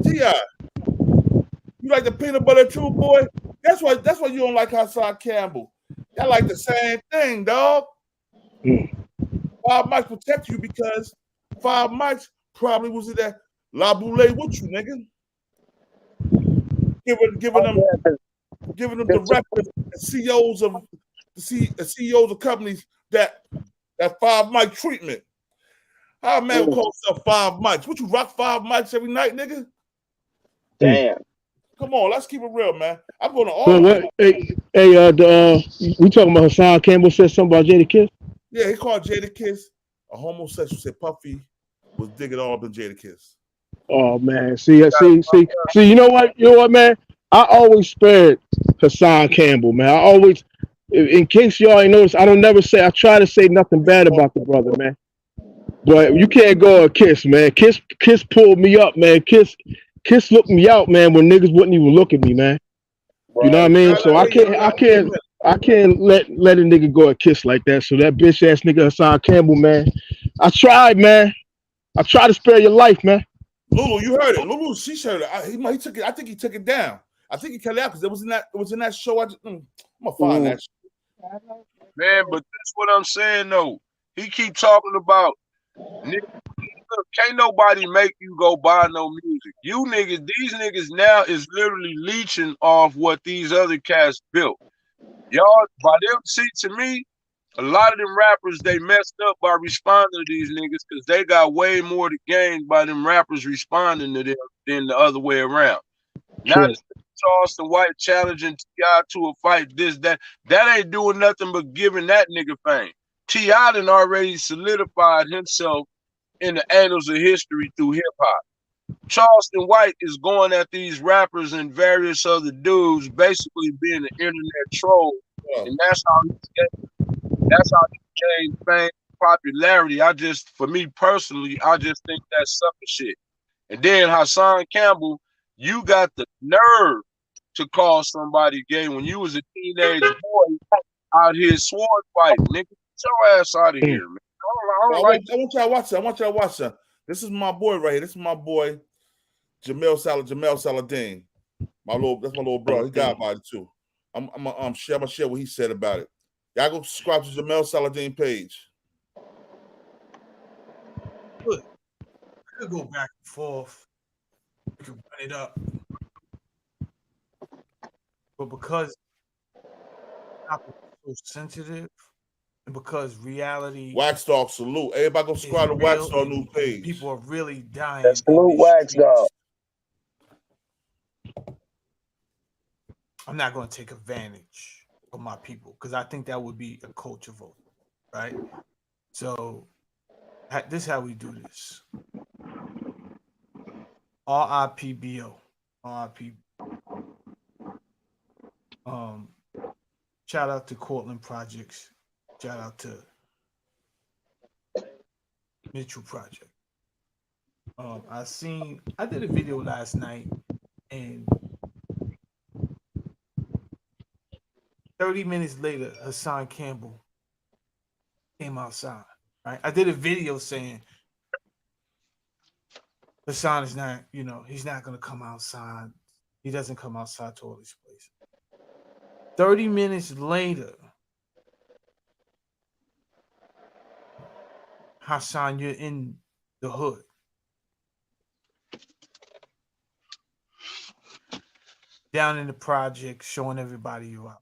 T.I., you like the peanut butter too, boy? That's why you don't like Hassan Campbell. Y'all like the same thing, dog. 5 mics protect you because 5 mics probably was in that La Boule with you, nigga. Giving them directors and CEOs of companies that 5 mic treatment. How a man would call himself 5 mics? Would you rock 5 mics every night, nigga? Damn. Come on, let's keep it real, man. I'm going to all. Well, we talking about Hassan Campbell said something about Jadakiss? Yeah, he called Jadakiss a homosexual. Said Puffy was digging all up in Jadakiss. Oh man, see. You know what, man? I always spared Hassan Campbell, man. I always, in case y'all ain't noticed, I try to say nothing bad about the brother, man. But you can't go a Kiss, man. Kiss pulled me up, man. Kiss looked me out, man, when niggas wouldn't even look at me, man. You know what I mean? So I can't let a nigga go a Kiss like that. So that bitch ass nigga Hassan Campbell, man. I tried, man. I tried to spare your life, man. Lulu, you heard it. Lulu, she heard it. He took it. I think he took it down. I think he cut it out because it was in that show. I'm gonna find that shit. Man, but that's what I'm saying though. He keep talking about nigga, can't nobody make you go buy no music. You niggas, these niggas now is literally leeching off what these other cats built. Y'all, by them, see, to me, a lot of them rappers, they messed up by responding to these niggas because they got way more to gain by them rappers responding to them than the other way around. Now this Charleston White challenging T.I. to a fight, that ain't doing nothing but giving that nigga fame. T.I. done already solidified himself in the annals of history through hip-hop. Charleston White is going at these rappers and various other dudes basically being an internet troll. And that's how he gained fame, popularity. For me personally, I just think that's sucker shit. And then Hassan Campbell, you got the nerve to call somebody gay when you was a teenage boy out here sword fighting. Nigga, get your ass out of here, man. I want y'all to watch that. This is my boy right here. This is my boy, Jamel Saladin. That's my little bro. He got about it too. I'm gonna share what he said about it. Y'all go subscribe to Jamel Saladin page. Good. I could go back and forth. We could run it up. But because it's so sensitive and because reality Wax Dog salute. Everybody go subscribe to Wax Dog new page. People are really dying. Salute Wax Dog. I'm not going to take advantage of my people because I think that would be a culture vote, right? So this is how we do this. RIPBO. RIP. Shout out to Cortland Projects. Shout out to Mitchell Project. I did a video last night and 30 minutes later, Hassan Campbell came outside, right? I did a video saying Hassan is not, he's not going to come outside. He doesn't come outside to all these places. 30 minutes later, Hassan, you're in the hood. Down in the project, showing everybody you out.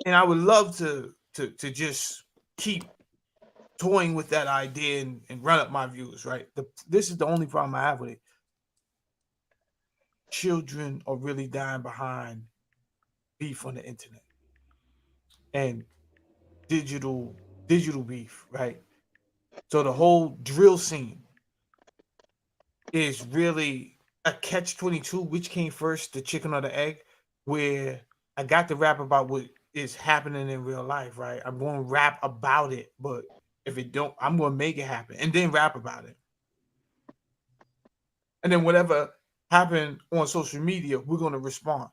And I would love to just keep toying with that idea and run up my views, right? This is the only problem I have with it. Children are really dying behind beef on the internet and digital beef, right? So the whole drill scene is really a catch-22, which came first, the chicken or the egg, where I got to rap about what is happening in real life, right? I'm going to rap about it, but if it don't, I'm going to make it happen and then rap about it. And then whatever happened on social media, we're going to respond.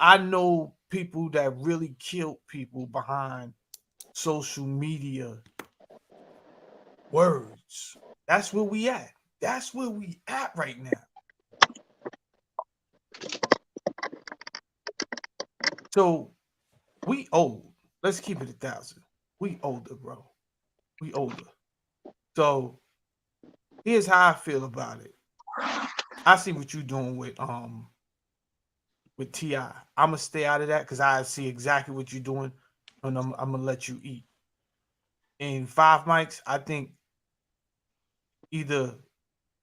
I know people that really killed people behind social media words. That's where we at. That's where we at right now. So we old. Let's keep it 1,000. We older, bro. We older. So here's how I feel about it. I see what you're doing with T.I. I'm gonna stay out of that because I see exactly what you're doing, and I'm gonna let you eat. In 5 mics, I think either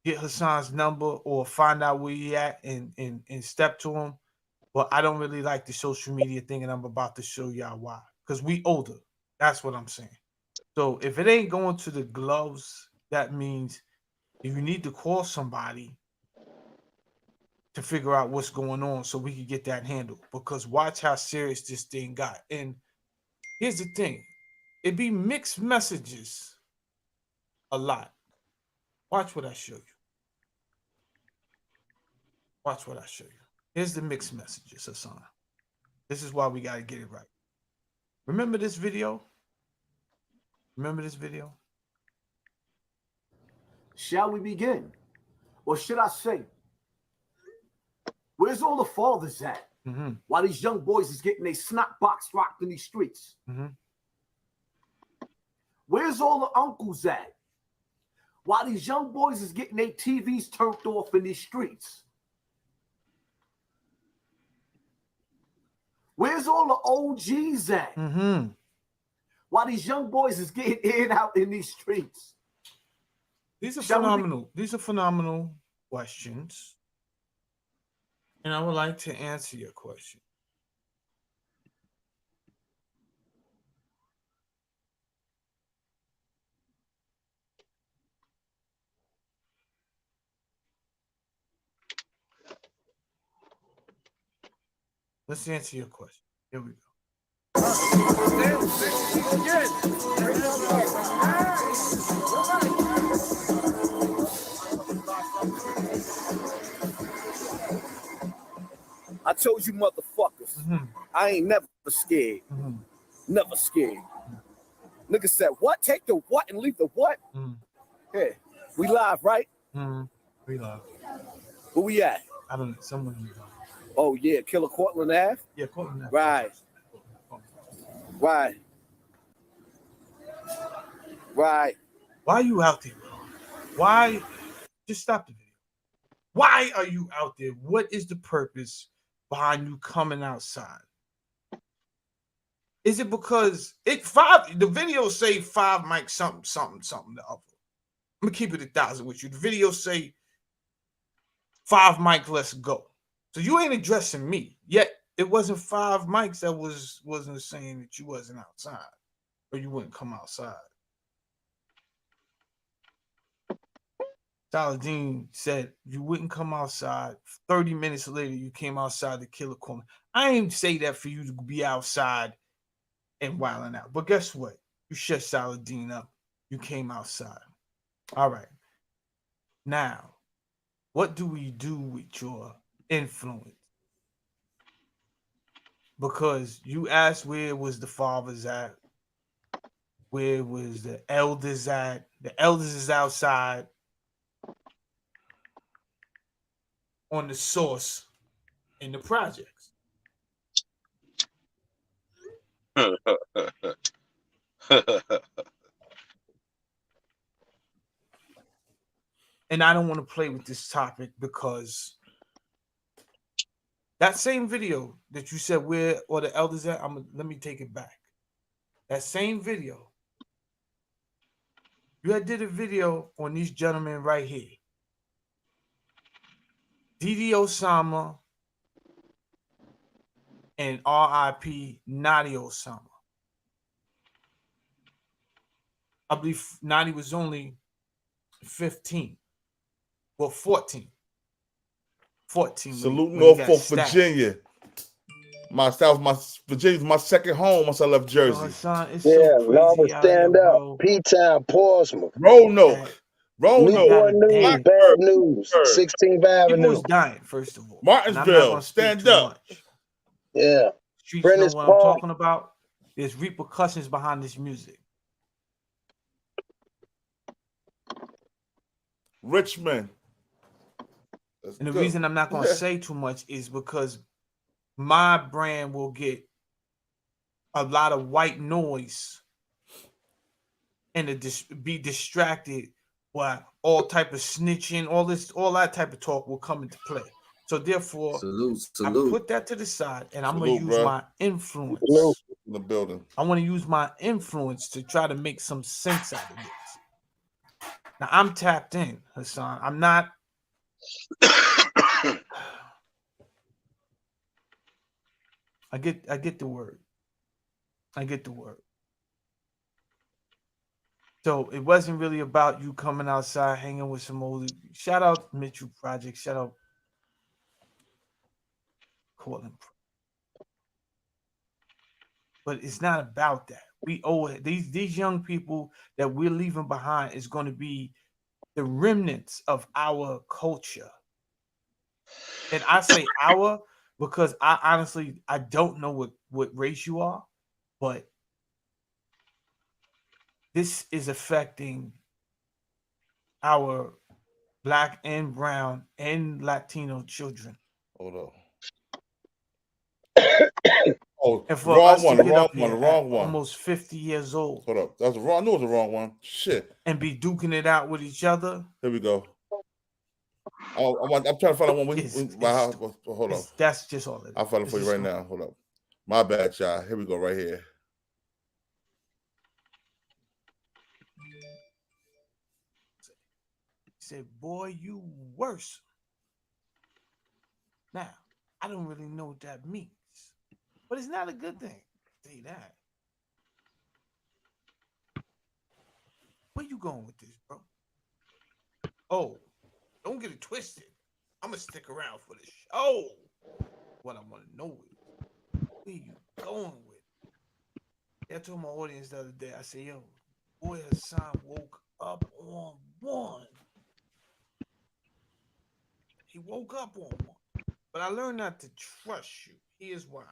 get Hassan's number or find out where he at and step to him. But I don't really like the social media thing, and I'm about to show y'all why. Because we older. That's what I'm saying. So if it ain't going to the gloves, that means if you need to call somebody to figure out what's going on so we can get that handled. Because watch how serious this thing got. And here's the thing. It be mixed messages a lot. Watch what I show you. Watch what I show you. Here's the mixed messages, Hassan. This is why we got to get it right. Remember this video? Remember this video? Shall we begin? Or should I say, where's all the fathers at? Mm-hmm. While these young boys is getting their snot box rocked in these streets? Mm-hmm. Where's all the uncles at? While these young boys is getting their TVs turned off in these streets? Where's all the OGs at? Mm-hmm. While these young boys is getting in out in these streets? These are phenomenal. These are phenomenal questions. And I would like to answer your question. Let's answer your question. Here we go. I told you motherfuckers, I ain't never scared. Never scared. Nigga said, what? Take the what and leave the what? Hey, we live, right? We live. Where we at? I don't know. Someone you know. Oh, yeah, Killer Cortland Ave? Yeah, Cortland Ave. Right. Right. Right. Why are you out there, bro? Why? Just stop the video. Why are you out there? What is the purpose behind you coming outside? Is it because the video say 5 mics something the other? I'm gonna keep it 1,000 with you. The video say 5 mic, let's go. So you ain't addressing me. Yet it wasn't 5 mics that wasn't saying that you wasn't outside or you wouldn't come outside. Saladin said you wouldn't come outside. 30 minutes later, you came outside to kill a corner. I ain't say that for you to be outside and wilding out. But guess what? You shut Saladin up. You came outside. All right. Now, what do we do with your influence? Because you asked where was the fathers at? Where was the elders at? The elders is outside on the source in the projects. And I don't want to play with this topic because that same video that you said where or the elders at, let me take it back. That same video, you had did a video on these gentlemen right here. Didi Osama and R.I.P. Nadi Osama. I believe Nadi was only 15. Well, 14. 14. Salute Norfolk, Virginia. Virginia's my second home once I left Jersey. Hassan, it's Yeah, so Lava, crazy stand here, up. bro. P-Town, Portsmouth. Roanoke. Newport News, Blacksburg. bad news. 16th Avenue. People was dying, first of all. Martinsville, stand up. Yeah. Streets Prentice know what Park. I'm talking about. There's repercussions behind this music. Richmond. And the reason I'm not going to say too much is because my brand will get a lot of white noise and be distracted by all type of snitching, all that type of talk will come into play. So therefore, I put that to the side and I'm going to use my influence. In the building. I want to use my influence to try to make some sense out of this. Now I'm tapped in, Hassan. I'm not. I get the word. I get the word. So it wasn't really about you coming outside, hanging with some old. Shout out Mitchell Project. Shout out Cortland. But it's not about that. We owe it. These young people that we're leaving behind is going to be the remnants of our culture. And I say our because I don't know what race you are, but this is affecting our Black and brown and Latino children. Hold on. Oh, And for wrong us one, to get wrong up one, here wrong one. almost 50 years old. Hold up. That's wrong. I knew it was the wrong one. Shit. And be duking it out with each other. Here we go. I'm trying to find out one. Hold on. That's just all it is. I'll find it for you right now. Hold up. My bad, y'all. Here we go, right here. He said, boy, you worse. Now, I don't really know what that means, but it's not a good thing. I'll tell you that. Where you going with this, bro? Oh, don't get it twisted. I'm going to stick around for this show. What I want to know is, where you going with it? I told my audience the other day, I said, yo, boy, Hassan woke up on one. He woke up on one. But I learned not to trust you. Here's why.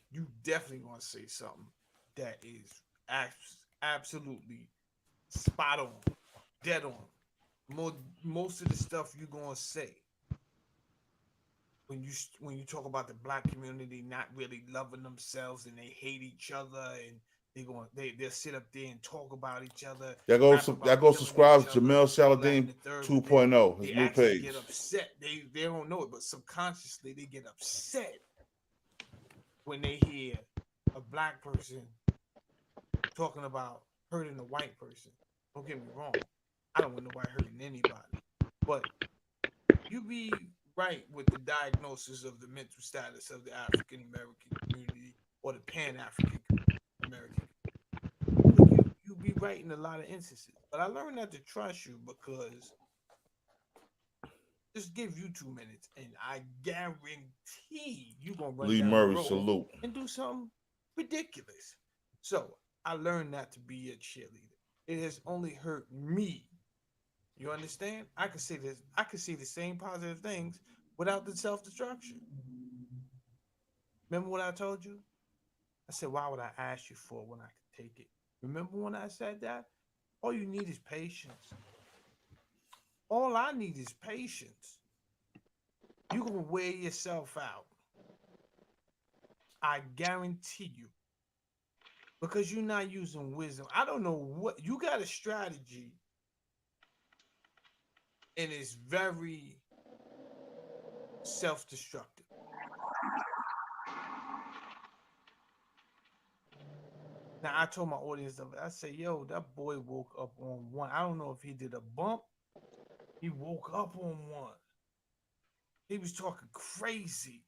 You definitely going to say something that is absolutely spot on, dead on. Most of the stuff you're going to say when you talk about the Black community not really loving themselves and they hate each other and they'll sit up there and talk about each other. That goes subscribe to Jamil Saladin 2.0, his new page. Get upset. They don't know it, but subconsciously they get upset when they hear a Black person talking about hurting a white person. Don't get me wrong. I don't want nobody hurting anybody. But you be right with the diagnosis of the mental status of the African American community or the Pan African American. You be right in a lot of instances, but I learned not to trust you because just give you 2 minutes, and I guarantee you gonna run Lee down Murray, the road salute. and do something ridiculous. So I learned not to be a cheerleader. It has only hurt me. You understand? I could say this. I could see the same positive things without the self-destruction. Remember what I told you? I said, why would I ask you for it when I could take it? Remember when I said that? All you need is patience. All I need is patience. You can wear yourself out. I guarantee you. Because you're not using wisdom. I don't know what you got a strategy. And it's very self-destructive. Now, I told my audience, I said, yo, that boy woke up on one. I don't know if he did a bump. He woke up on one. He was talking crazy.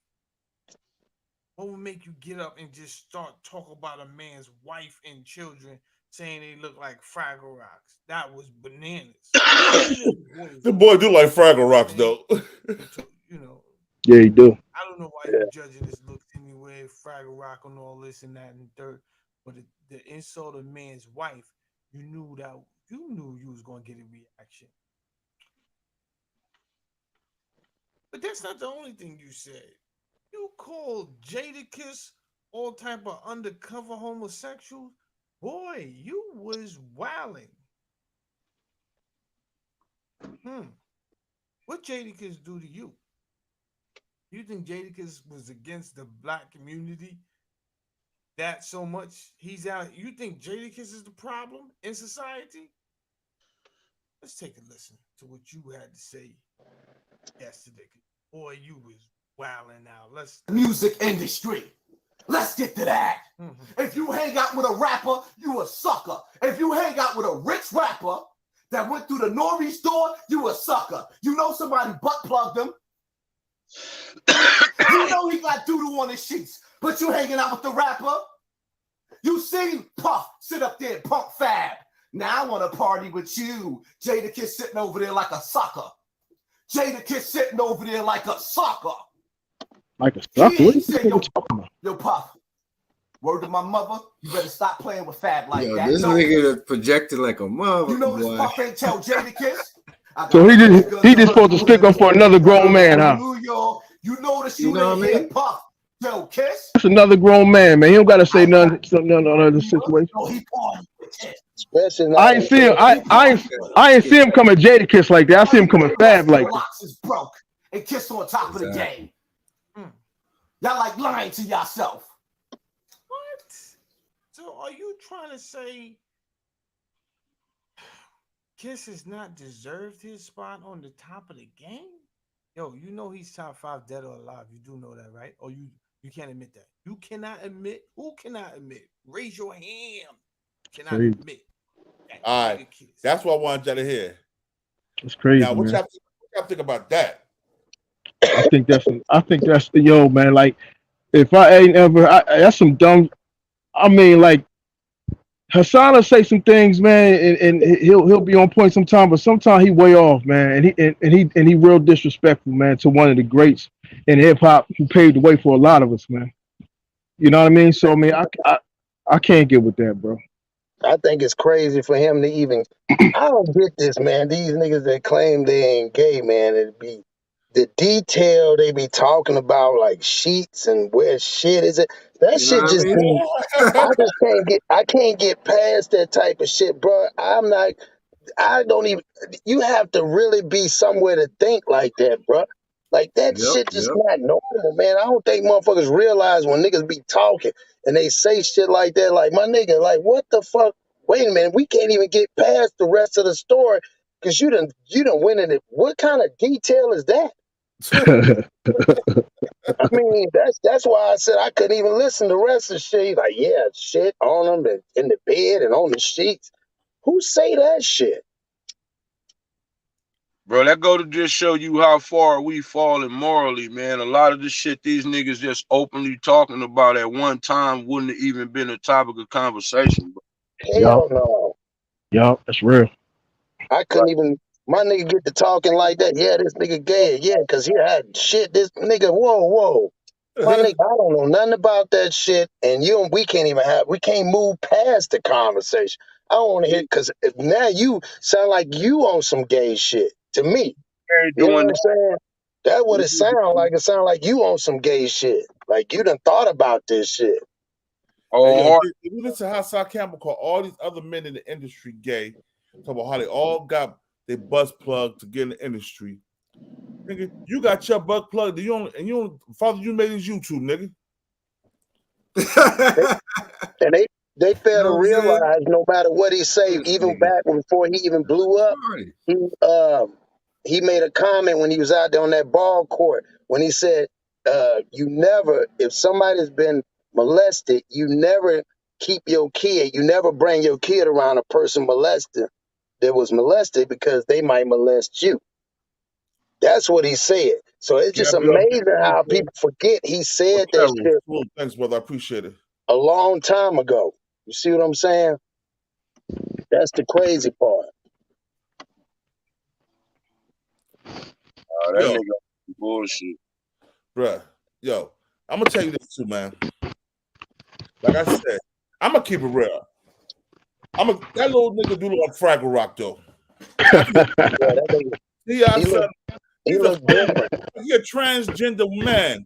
What would make you get up and just start talking about a man's wife and children saying they look like Fraggle Rocks? That was bananas. The boy do like Fraggle Rocks, though. You know. Yeah, he do. I don't know why you're judging his looks anyway, Fraggle Rock and all this and that and third. But the insult of man's wife, you knew you was gonna get a reaction. But that's not the only thing you said. You called Jadakiss all type of undercover homosexuals. Boy, you was wilding. What Jadakiss do to you? You think Jadakiss was against the black community that so much he's out? You think Jadakiss is the problem in society? Let's take a listen to what you had to say yesterday. Boy, you was wilding out. Let's music industry. Let's get to that. If you hang out with a rapper, you a sucker. If you hang out with a rich rapper that went through the Nori store, you a sucker. You know somebody butt plugged him. You know he got doodle on his sheets, but you hanging out with the rapper. You seen Puff sit up there and pump Fab. Now I want to party with you. Jadakiss sitting over there like a sucker. Jadakiss sitting over there like a sucker. Like a sucker? What are you talking about? Yo, Puff, word to my mother, you better stop playing with Fab like that. This nigga is projected like a mother. You know this Puff ain't tell Jadakiss. So he just supposed to stick up for another grown man, huh? New York, you know the You know what I mean? Puff. Yo, Kiss. That's another grown man, man. He don't gotta say nothing on the situation. I ain't see him. I ain't see him coming Jadakiss like that. I see him coming Fab like that. Locks is broke and Kiss on top of the game. Y'all like lying to yourself. What? So are you trying to say Kiss has not deserved his spot on the top of the game? Yo, you know he's top 5 dead or alive. You do know that, right? Or you can't admit that. You cannot admit. Who cannot admit? Raise your hand. Cannot admit. All right. That's what I wanted y'all to hear. It's crazy. Now, what y'all think about that? I think that's the yo, man. Like, if I ain't ever, that's some dumb. I mean, like, Hassan will say some things, man, and he'll be on point sometimes, but sometimes he way off, man, and he real disrespectful, man, to one of the greats in hip hop who paved the way for a lot of us, man. You know what I mean? So I mean, I can't get with that, bro. I think it's crazy for him to even. I don't get this, man. These niggas that claim they ain't gay, man, it'd be the detail they be talking about, like sheets and where shit is it. That shit just be, I can't get past that type of shit, bro. I don't even. You have to really be somewhere to think like that, bro. Like that shit just not normal, man. I don't think motherfuckers realize when niggas be talking and they say shit like that. Like, my nigga, like, what the fuck? Wait a minute, we can't even get past the rest of the story because you done went in it. What kind of detail is that? I mean, that's why I said I couldn't even listen to the rest of the shit. Like, yeah, shit on them and in the bed and on the sheets. Who say that shit? Bro, that go to just show you how far we falling morally, man. A lot of the shit these niggas just openly talking about at one time wouldn't have even been a topic of conversation, bro. Hell no. Yup, that's real. I couldn't even. My nigga get to talking like that. Yeah, this nigga gay. Yeah, because he had shit. This nigga, whoa. My nigga, I don't know nothing about that shit. And we can't move past the conversation. I don't want to hear, because now you sound like you on some gay shit to me. You know what I'm saying? That's what it sounds like. It sounds like you on some gay shit. Like you done thought about this shit. If you listen to Hassan Campbell call all these other men in the industry gay, talk about how they all got their buzz plugged to get in the industry. Nigga, you got your butt plugged. Father, you made this YouTube, nigga. And they fail to realize no matter what he say, even back before he even blew up, he made a comment when he was out there on that ball court when he said, if somebody's been molested, you never keep your kid, you never bring your kid around a person that was molested because they might molest you. That's what he said. So it's just amazing how people forget he said that shit. Thanks, brother. I appreciate it. A long time ago. You see what I'm saying? That's the crazy part. That nigga bullshit. Bruh, yo, I'm gonna tell you this too, man. Like I said, I'm gonna keep it real. That little nigga do look like Fraggle Rock though. He a transgender man.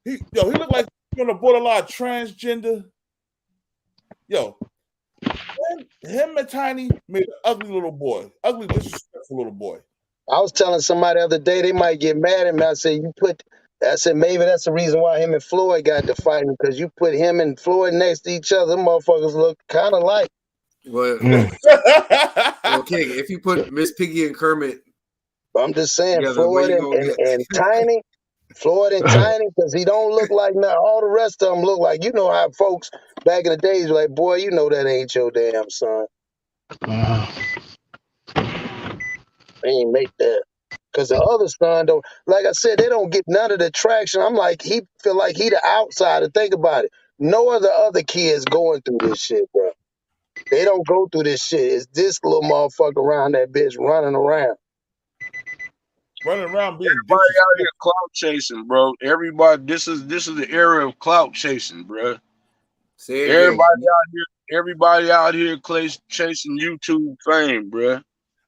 He look like he's on the borderline transgender. Yo, him and Tiny made an ugly little boy, ugly disrespectful little boy. I was telling somebody the other day they might get mad at me. I said maybe that's the reason why him and Floyd got to fighting, because you put him and Floyd next to each other, them motherfuckers look kind of like. Well, King, if you put Miss Piggy and Kermit, I'm just saying together, Floyd and Tiny, Floyd and Tiny, because he don't look like all the rest of them look like. You know how folks back in the days were like, boy, you know that ain't your damn son. They ain't make that. Because the other son don't, like I said, they don't get none of the traction. I'm like, he feel like he the outsider. Think about it. No other kids going through this shit, bro. They don't go through this shit. It's this little motherfucker around that bitch running around. Running around being everybody out here clout chasing, bro. Everybody, this is the era of clout chasing, bro. Everybody out here chasing YouTube fame, bro.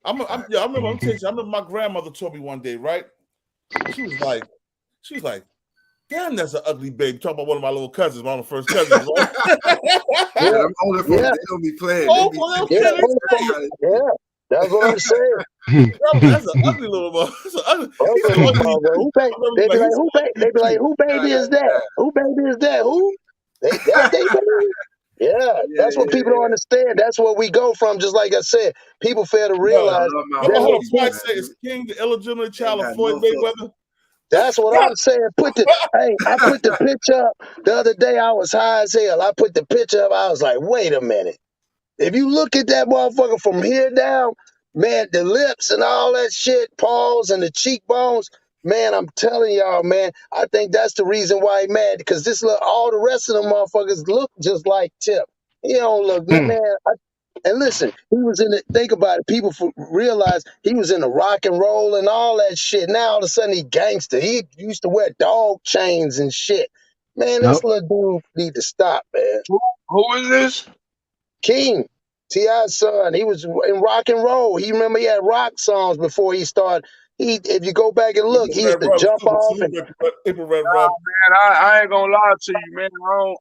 I remember my grandmother told me one day, right? She was like, damn, that's an ugly baby. Talking about one of my little cousins, one of the first cousins, right? Yeah, I'm older for they don't be playing. Yeah, that's what I'm saying. That's an ugly little boy. They be like, who baby is that? Who baby is that? Who? That's they baby. Yeah, that's what people don't understand. That's where we go from. Just like I said, people fail to realize. Hold on, say is King the illegitimate child of Floyd Mayweather? That's what I'm saying. I put the picture up the other day. I was high as hell. I put the picture up. I was like, wait a minute. If you look at that motherfucker from here down, man, the lips and all that shit, paws and the cheekbones, man, I'm telling y'all, man, I think that's the reason why he mad, because all the rest of them motherfuckers look just like Tip. He don't look, man. And listen, he was in it. Think about it. People realize he was in the rock and roll and all that shit. Now all of a sudden he gangster. He used to wear dog chains and shit. Man, this little dude need to stop, man. Who is this? King, T.I.'s son. He was in rock and roll. He had rock songs before he started. If you go back and look, he used to jump off. Man, I ain't gonna lie to you, man.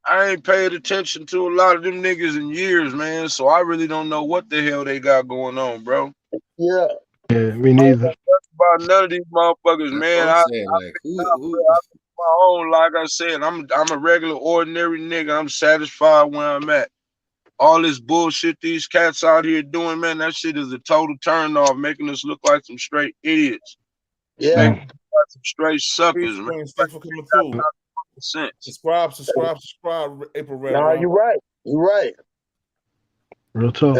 I ain't paid attention to a lot of them niggas in years, man. So I really don't know what the hell they got going on, bro. Yeah. Yeah, me neither. About none of these motherfuckers, man. I my own, like I said, I'm a regular, ordinary nigga. I'm satisfied where I'm at. All this bullshit these cats out here doing, man, that shit is a total turn off, making us look like some straight idiots. Yeah. Making us look like some straight suckers, man. Thanks for coming through. Subscribe, April Red. No, you're right. You're right. Real talk.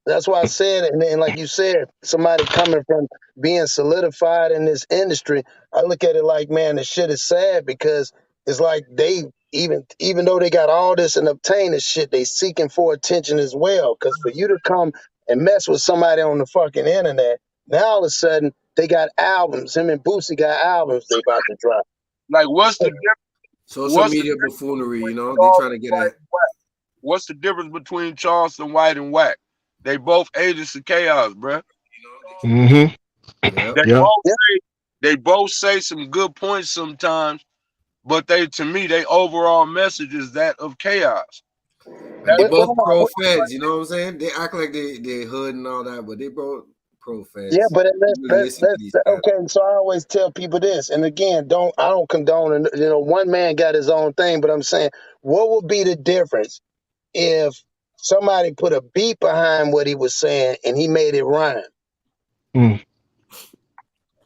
That's why I said it. And like you said, somebody coming from being solidified in this industry, I look at it like, man, the shit is sad because it's like they even though they got all this and obtain this shit, they seeking for attention as well. Because for you to come and mess with somebody on the fucking internet, now all of a sudden they got albums. Him and Boosie got albums they about to drop. Like, what's the difference? Social media buffoonery, you know, they trying to get at. What's the difference between Charleston White and Wack? They both agents of chaos, bruh. Mm-hmm. They both say some good points sometimes, but to me, they overall message is that of chaos. And they both pro feds, you know what I'm saying? They act like they hood and all that, but they both pro feds. Yeah, but that's okay. So I always tell people this, and again, I don't condone. You know, one man got his own thing, but I'm saying, what would be the difference if somebody put a beat behind what he was saying and he made it rhyme? If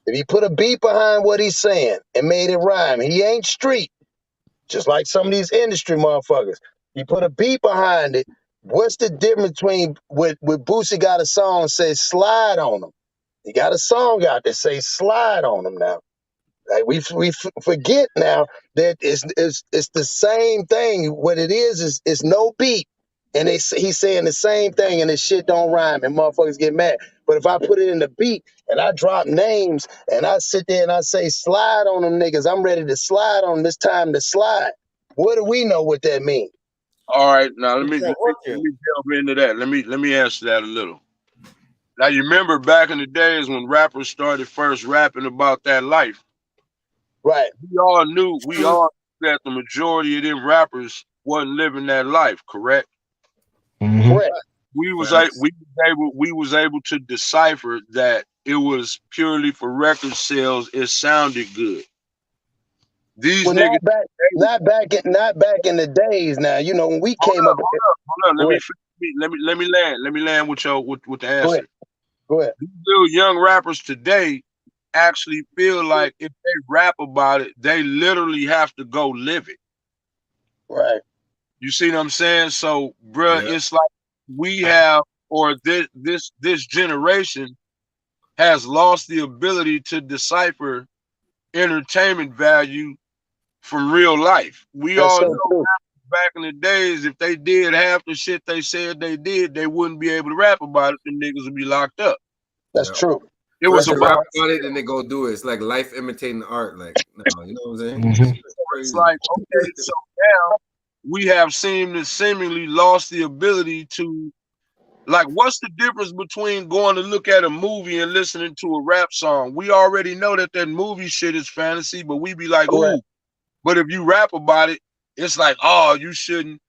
he put a beat behind what he's saying and made it rhyme, he ain't street, just like some of these industry motherfuckers. He put a beat behind it. What's the difference between with Boosie got a song say slide on him? He got a song out that say slide on him now. Like we forget now that it's the same thing. What it is no beat. And he's saying the same thing and this shit don't rhyme and motherfuckers get mad. But if I put it in the beat and I drop names and I sit there and I say slide on them niggas, I'm ready to slide on them, this time to slide. What do we know what that means? All right, now let me delve into that. Let me answer that a little. Now you remember back in the days when rappers started first rapping about that life. Right. We all knew that the majority of them rappers wasn't living that life, correct? Correct. We was able to decipher that it was purely for record sales. It sounded good. These niggas not back in the days. Now you know when we came up. Hold up. Let me land with the answer. Go ahead. These little young rappers today actually feel like if they rap about it, they literally have to go live it. Right. You see what I'm saying? So, bruh, it's like we have, or this generation has lost the ability to decipher entertainment value from real life. We all know back in the days, if they did half the shit they said they did, they wouldn't be able to rap about it. Them niggas would be locked up. That's true. It was about it and they go do it. It's like life imitating art. Like, no, you know what I'm saying? It's like, okay, so now we have seemingly lost the ability to, like, what's the difference between going to look at a movie and listening to a rap song? We already know that movie shit is fantasy, but we be like, ooh. But if you rap about it, it's like, oh, you shouldn't.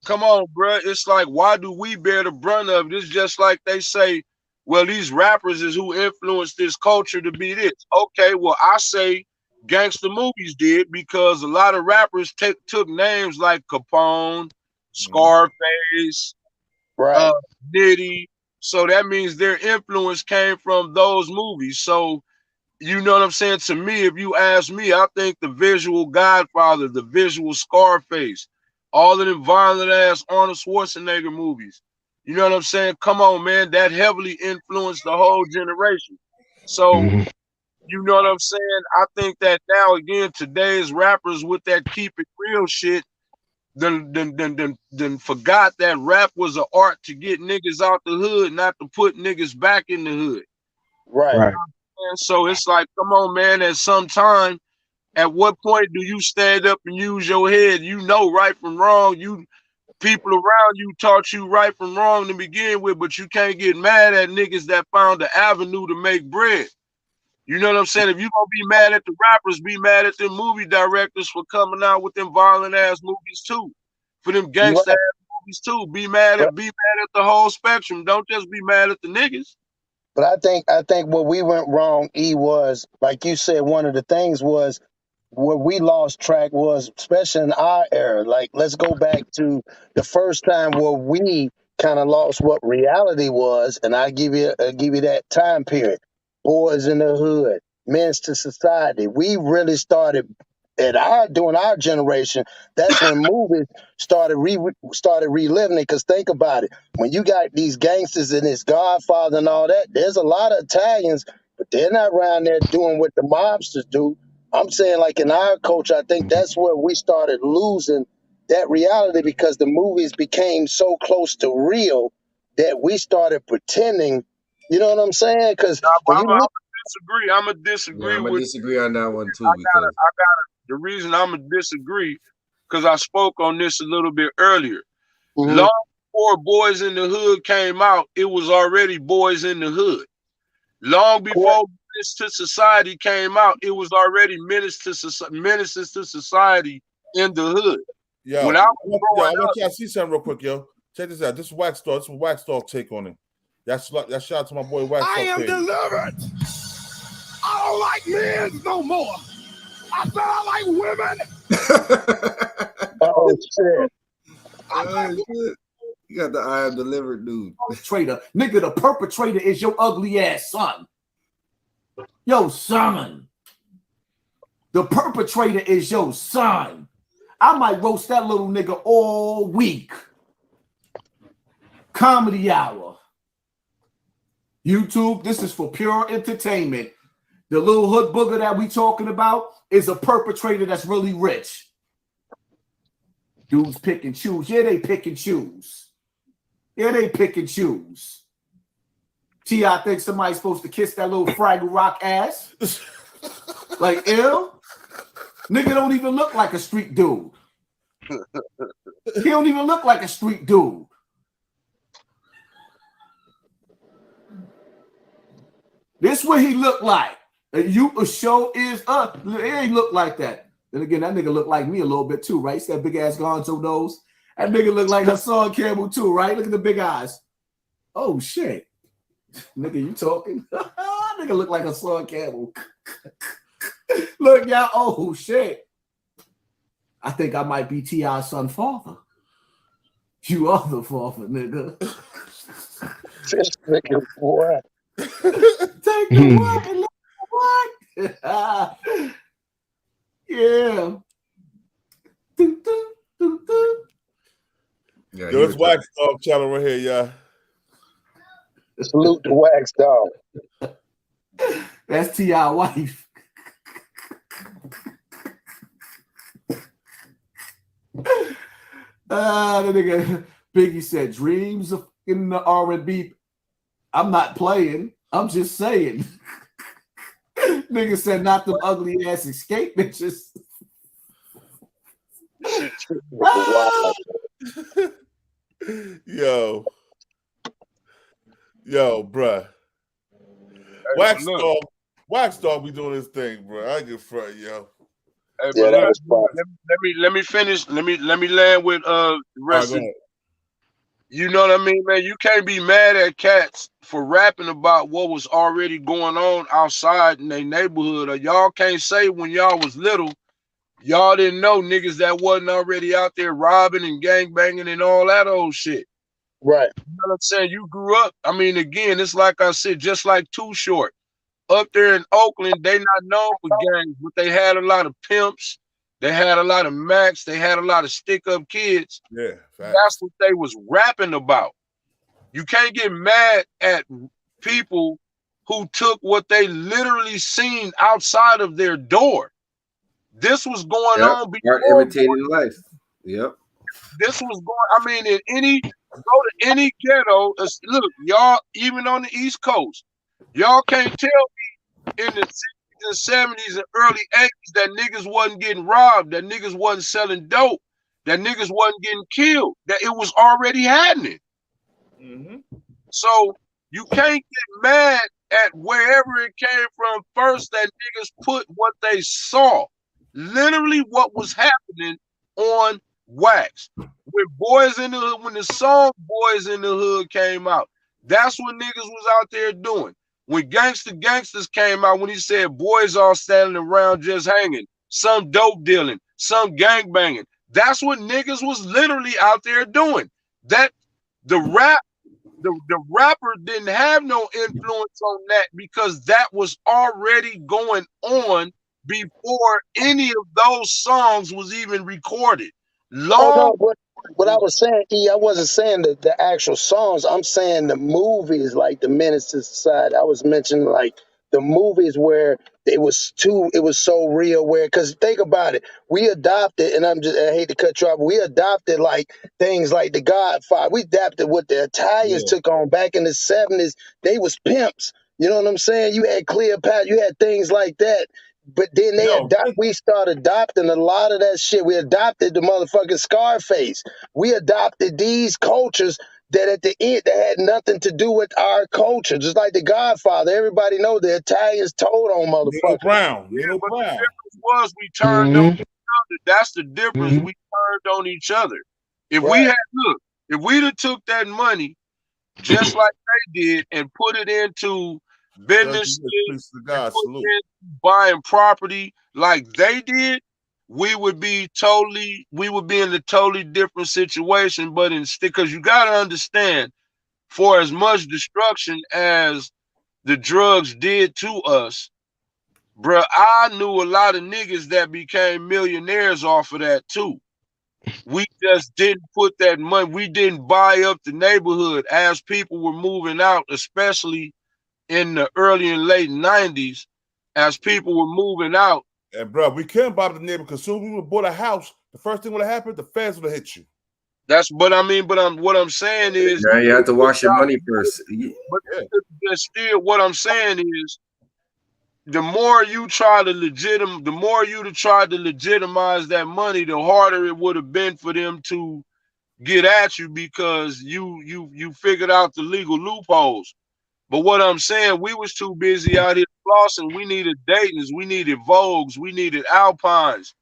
Come on, bro. It's like, why do we bear the brunt of it? It's just like they say, well, these rappers is who influenced this culture to be this. Okay, well, I say gangster movies did because a lot of rappers took names like Capone, Scarface, Nitty. So that means their influence came from those movies. So, you know what I'm saying? To me, if you ask me, I think the visual Godfather, the visual Scarface, all of them violent ass Arnold Schwarzenegger movies. You know what I'm saying? Come on, man. That heavily influenced the whole generation. So, you know what I'm saying? I think that now, again, today's rappers with that keep it real shit, then forgot that rap was an art to get niggas out the hood, not to put niggas back in the hood. Right. You know so it's like, come on, man, at some time, at what point do you stand up and use your head? You know right from wrong. People around you taught you right from wrong to begin with, but you can't get mad at niggas that found the avenue to make bread. You know what I'm saying? If you're going to be mad at the rappers, be mad at them movie directors for coming out with them violent ass movies too. For them gangsta ass movies too. Be mad at the whole spectrum. Don't just be mad at the niggas. But I think what we went wrong, was, like you said, one of the things was where we lost track was, especially in our era, like let's go back to the first time where we kind of lost what reality was, and I'll give you that time period. Boys in the Hood, Men's to Society. We really started during our generation, that's when movies started reliving it. Because think about it, when you got these gangsters and this Godfather and all that, there's a lot of Italians, but they're not around there doing what the mobsters do. I'm saying, like in our culture, I think that's where we started losing that reality, because the movies became so close to real that we started pretending. You know what I'm saying? Because when you look, I'm gonna disagree. I'm gonna disagree on that one too. I gotta. The reason I'm gonna disagree, because I spoke on this a little bit earlier. Long before Boys in the Hood came out, it was already Boys in the Hood. Long before Menace to Society came out, it was already Menaces to Society in the hood. Yo, when I was I want y'all to see something real quick, yo. Check this out. This is Wax Dog. This is Wax Dog take on it. That's shout out to my boy Wax Dog. I am delivered. I don't like men no more. I said I like women. Oh shit. You got the I am delivered dude. Perpetrator. Nigga, the perpetrator is your ugly ass son. Yo, son. The perpetrator is your son. I might roast that little nigga all week. Comedy Hour. YouTube, this is for pure entertainment. The little hood booger that we talking about is a perpetrator that's really rich. Dudes pick and choose. Yeah, they pick and choose. Yeah, they pick and choose. T.I. thinks somebody's supposed to kiss that little Fraggle Rock ass. Like, ill? Nigga don't even look like a street dude. He don't even look like a street dude. This what he look like. You a show is up. It ain't look like that. Then again, that nigga look like me a little bit too, right? See that big ass gonzo nose? That nigga look like Hassan Campbell too, right? Look at the big eyes. Oh shit. Nigga, you talking? Nigga look like Hassan Campbell. Look, y'all. Oh shit. I think I might be T.I.'s son father. You are the father, nigga. This nigga, what? Take the what and what? Yeah. Yo, it's Wax Dog channel right here, y'all. Salute the Wax Dog. That's T.I. wife. The nigga Biggie said dreams of in the R&B. I'm not playing. I'm just saying. Nigga said not them ugly ass escape bitches. Yo, bruh. Wax Dog be doing his thing, bro. I get front, yo. Hey, yeah, let me finish. Let me land with the rest of. You know what I mean, man? You can't be mad at cats for rapping about what was already going on outside in their neighborhood. Or y'all can't say when y'all was little, y'all didn't know niggas that wasn't already out there robbing and gangbanging and all that old shit. Right. You know what I'm saying? You grew up. I mean, again, it's like I said, just like Too Short. Up there in Oakland, they not known for gangs, but they had a lot of pimps. They had a lot of Macs. They had a lot of stick-up kids. Yeah, that's what they was rapping about. You can't get mad at people who took what they literally seen outside of their door. This was going on before. Imitating life. Yep. This was going. I mean, in any go to any ghetto. Look, y'all, even on the East Coast, y'all can't tell me in the 60s and 70s and early 80s that niggas wasn't getting robbed, that niggas wasn't selling dope, that niggas wasn't getting killed, that it was already happening. So you can't get mad at wherever it came from first, that niggas put what they saw, literally what was happening on wax. When Boys in the Hood, when the song Boys in the Hood came out, that's what niggas was out there doing. When Gangsters came out, when he said boys all standing around just hanging, some dope dealing, some gang banging, that's what niggas was literally out there doing. That the rapper didn't have no influence on that because that was already going on before any of those songs was even recorded. Oh Long. no, what I was saying, I wasn't saying the actual songs. I'm saying the movies, like the Menace to Society. I was mentioning like the movies where it was so real. Where, because think about it, we adopted, and I hate to cut you off, but we adopted like things like The Godfather. We adapted what the Italians took on back in the 70s. They was pimps. You know what I'm saying? You had Cleopatra, you had things like that. But then we started adopting a lot of that shit. We adopted the motherfucking Scarface. We adopted these cultures that at the end that had nothing to do with our culture. Just like The Godfather. Everybody know the Italians told on motherfuckers. Nino Brown. The difference was we turned on each other. That's the difference. We turned on each other. If we had if we'd have took that money just like they did and put it into business, buying property like they did, we would be in a totally different situation. But instead, because you got to understand, for as much destruction as the drugs did to us, bruh, I knew a lot of niggas that became millionaires off of that too. We just didn't put that money, we didn't buy up the neighborhood as people were moving out, especially in the early and late 90s, as people were moving out. And bro, we couldn't buy the neighborhood because soon as we would bought a house, the first thing would have happened, the feds would have hit you. What I'm saying is, now you have to wash your money first. But still, what I'm saying is, the more you try to legitimize that money, the harder it would have been for them to get at you, because you figured out the legal loopholes. But what I'm saying, we was too busy out here flossing. We needed Dayton's, we needed Vogues, we needed Alpines,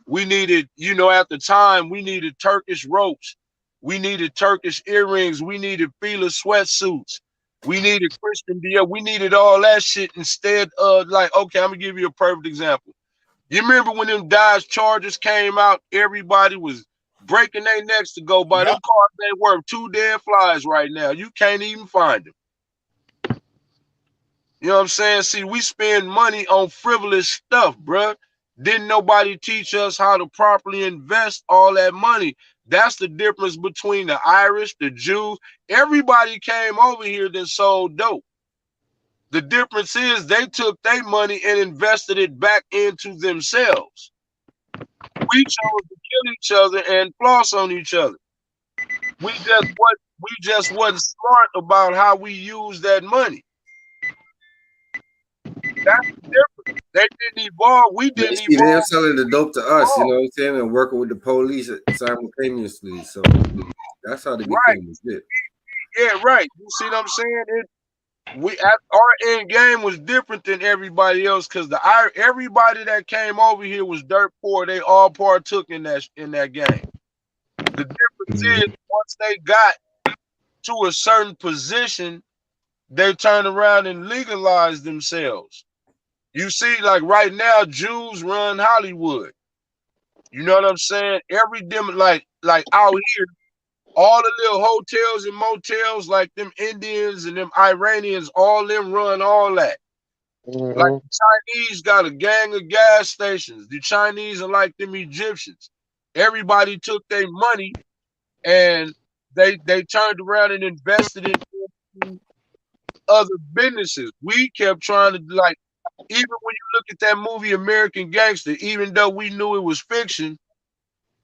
we needed, at the time, we needed Turkish ropes, we needed Turkish earrings, we needed Fila sweatsuits, we needed Christian Dior, we needed all that shit instead of, like, okay, I'm gonna give you a perfect example. You remember when them Dodge Chargers came out, everybody was breaking their necks to go buy them cars. They worth two dead flies right now. You can't even find them. You know what I'm saying? See, we spend money on frivolous stuff, bruh. Didn't nobody teach us how to properly invest all that money? That's the difference between the Irish, the Jews. Everybody came over here that sold dope. The difference is they took their money and invested it back into themselves. We chose to kill each other and floss on each other. We just wasn't smart about how we use that money. That's the difference. They didn't evolve. We didn't evolve. They're selling the dope to us, you know what I'm saying, and working with the police simultaneously. So that's how they became this shit. Yeah, right. You see what I'm saying? Our end game was different than everybody else, because everybody that came over here was dirt poor. They all partook in that game. The difference is, once they got to a certain position, they turned around and legalized themselves. You see, like right now, Jews run Hollywood. You know what I'm saying? Like out here, all the little hotels and motels, like them Indians and them Iranians, all them run all that. Like the Chinese got a gang of gas stations. The Chinese are like them Egyptians. Everybody took their money and they turned around and invested it in other businesses. We kept trying to, like, even when you look at that movie American Gangster, even though we knew it was fiction,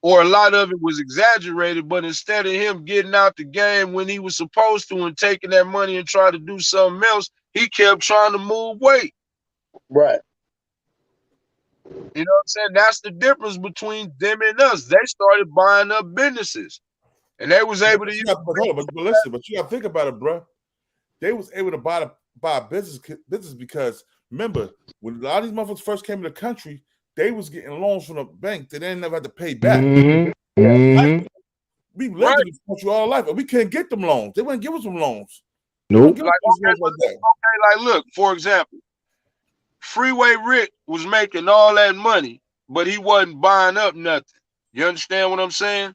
or a lot of it was exaggerated, but instead of him getting out the game when he was supposed to and taking that money and trying to do something else, he kept trying to move weight. Right. You know what I'm saying? That's the difference between them and us. They started buying up businesses, and they was able to use. But you got to think about it, bro. They was able to buy a business because, remember, when a lot of these motherfuckers first came to the country, they was getting loans from the bank that they never had to pay back. Like, we lived in this country all our life, but we couldn't get them loans. They wouldn't give us some loans. Nope. Like, look, for example, Freeway Rick was making all that money, but he wasn't buying up nothing. You understand what I'm saying?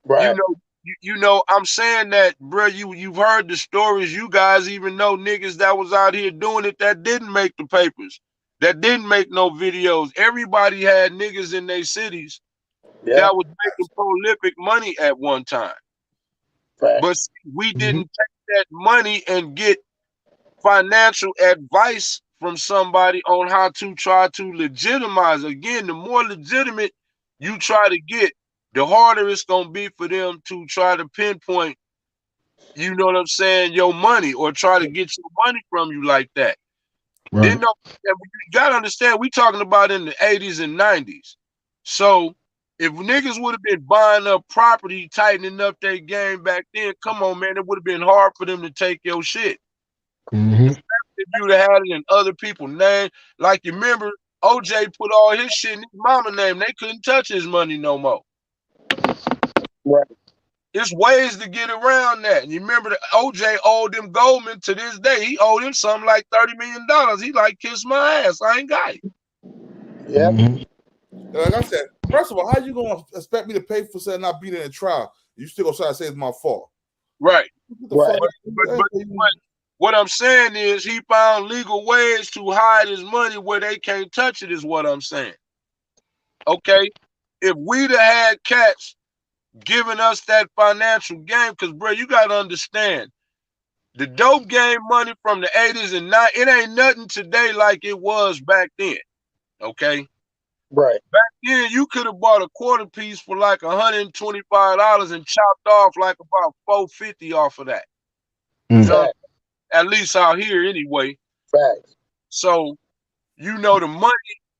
Right. You know, I'm saying that, bro. You've heard the stories. You guys even know niggas that was out here doing it that didn't make the papers. that didn't make no videos. Everybody had niggas in their cities that was making prolific money at one time. But see, we didn't take that money and get financial advice from somebody on how to try to legitimize. Again, the more legitimate you try to get, the harder it's going to be for them to try to pinpoint, you know what I'm saying, your money, or try to get your money from you like that. Right. Then, you got to understand, we talking about in the 80s and 90s. So if niggas would have been buying up property, tightening up their game back then, come on, man, it would have been hard for them to take your shit. If you'd have had it in other people's name, like you remember, OJ put all his shit in his mama name. They couldn't touch his money no more. Right. There's ways to get around that. And you remember that OJ owed him Goldman to this day. He owed him something like $30 million. He like, kiss my ass. I ain't got it. Yeah. Like I said, first of all, how you gonna expect me to pay for something not being in a trial? You still gonna try to say it's my fault. Right. Right. But what I'm saying is he found legal ways to hide his money where they can't touch it, is what I'm saying. Okay? If we'd have had cats giving us that financial game, because, bro, you got to understand, the dope game money from the 80s and 90s, it ain't nothing today like it was back then. Okay? Right. Back then, you could have bought a quarter piece for like $125 and chopped off like about $450 off of that. So, at least out here anyway. Facts. So, you know, the money,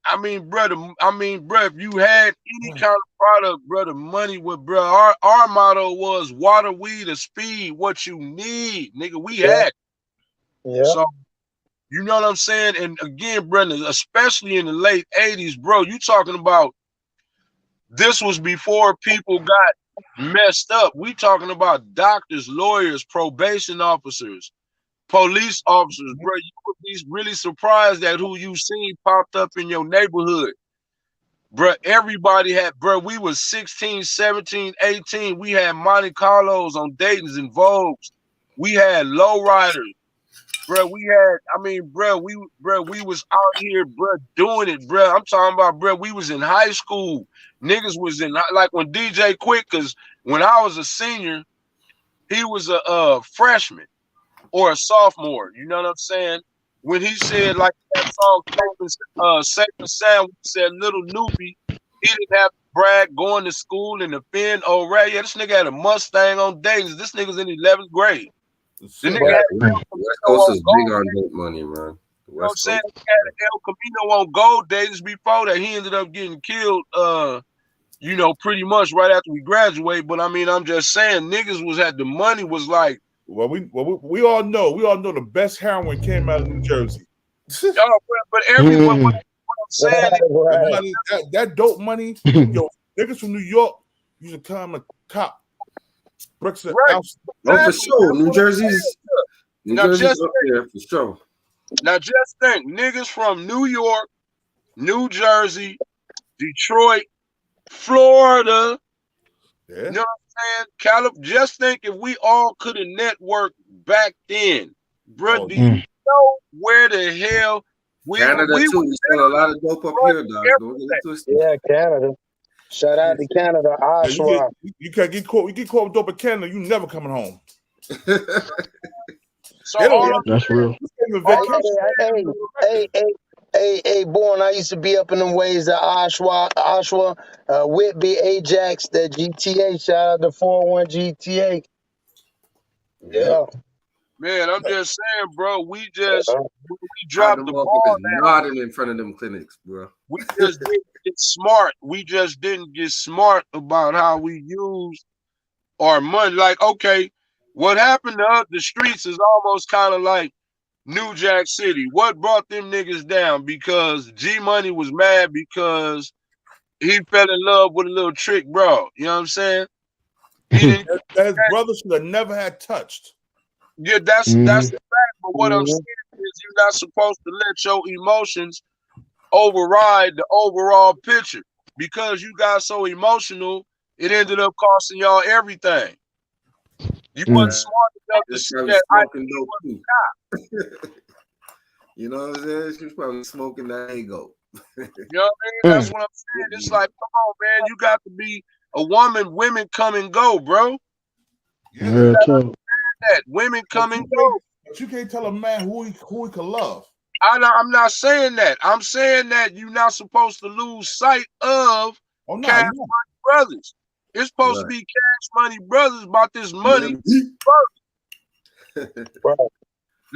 I mean, brother, if you had any kind of product, brother, money would, bro, our motto was water, weed, or speed, what you need, nigga, we had. Yeah. So, you know what I'm saying? And again, Brendan, especially in the late 80s, bro, you talking about, this was before people got messed up. We talking about doctors, lawyers, probation officers, police officers, bro. You would be really surprised at who you seen popped up in your neighborhood. Bro, everybody had, bro, we was 16, 17, 18. We had Monte Carlos on Dayton's and Vogues. We had lowriders. Bro, we had, I mean, bro, we was out here, bro, doing it, bro. I'm talking about, bro, we was in high school. Niggas was in, like when DJ Quick, because when I was a senior, he was a freshman or a sophomore. You know what I'm saying? When he said, like that song, Safe and Sound, we said Little Noopy, he didn't have to brag going to school and offend. Oh, right, yeah, this nigga had a Mustang on Dayton's. This nigga's in 11th grade. The nigga had West Coast is big on dope money, man. You know what I'm saying? He had an El Camino on gold days before that. He ended up getting killed, you know, pretty much right after we graduated. But I mean, I'm just saying, niggas was at the money was like. Well, we all know the best heroin came out of New Jersey. But everyone, what I'm saying, that dope money, yo, niggas from New York used to come and cop bricks and house. Oh, for sure, New Jersey's up there for sure. Now just think, niggas from New York, New Jersey, Detroit, Florida. Yeah. You know what I'm saying? Just think if we all could have networked back then, bro. Do you know where the hell Canada too? We sell a lot of dope up here, dog. Don't get it twisted. Yeah, Canada. Shout out to Canada, Oshawa. You can't get caught. You get caught with dope in Canada, you never coming home. So that's real. Hey, born. I used to be up in them ways of Oshawa, Whitby, Ajax, that GTA. Shout out to 401 GTA. Yeah. Man, I'm just saying, bro. We dropped the ball nodding in front of them clinics, bro. We just didn't get smart. We just didn't get smart about how we use our money. Like, okay, what happened to the streets is almost kind of like New Jack City. What brought them niggas down? Because G Money was mad because he fell in love with a little trick bro. You know what I'm saying? His brother should have never had touched. Yeah, that's the fact. But what I'm saying is you're not supposed to let your emotions override the overall picture. Because you got so emotional, it ended up costing y'all everything. You wasn't smart enough to see that I was a cop. You know what I'm saying? She was probably smoking that ego. You know what I mean? That's what I'm saying. It's like, come on, man. You got to be a woman. Women come and go, bro. Yeah, that women come and go. But you can't tell a man who he can love. I'm not saying that. I'm saying that you're not supposed to lose sight of Cash Money Brothers. It's supposed to be Cash Money Brothers about this money.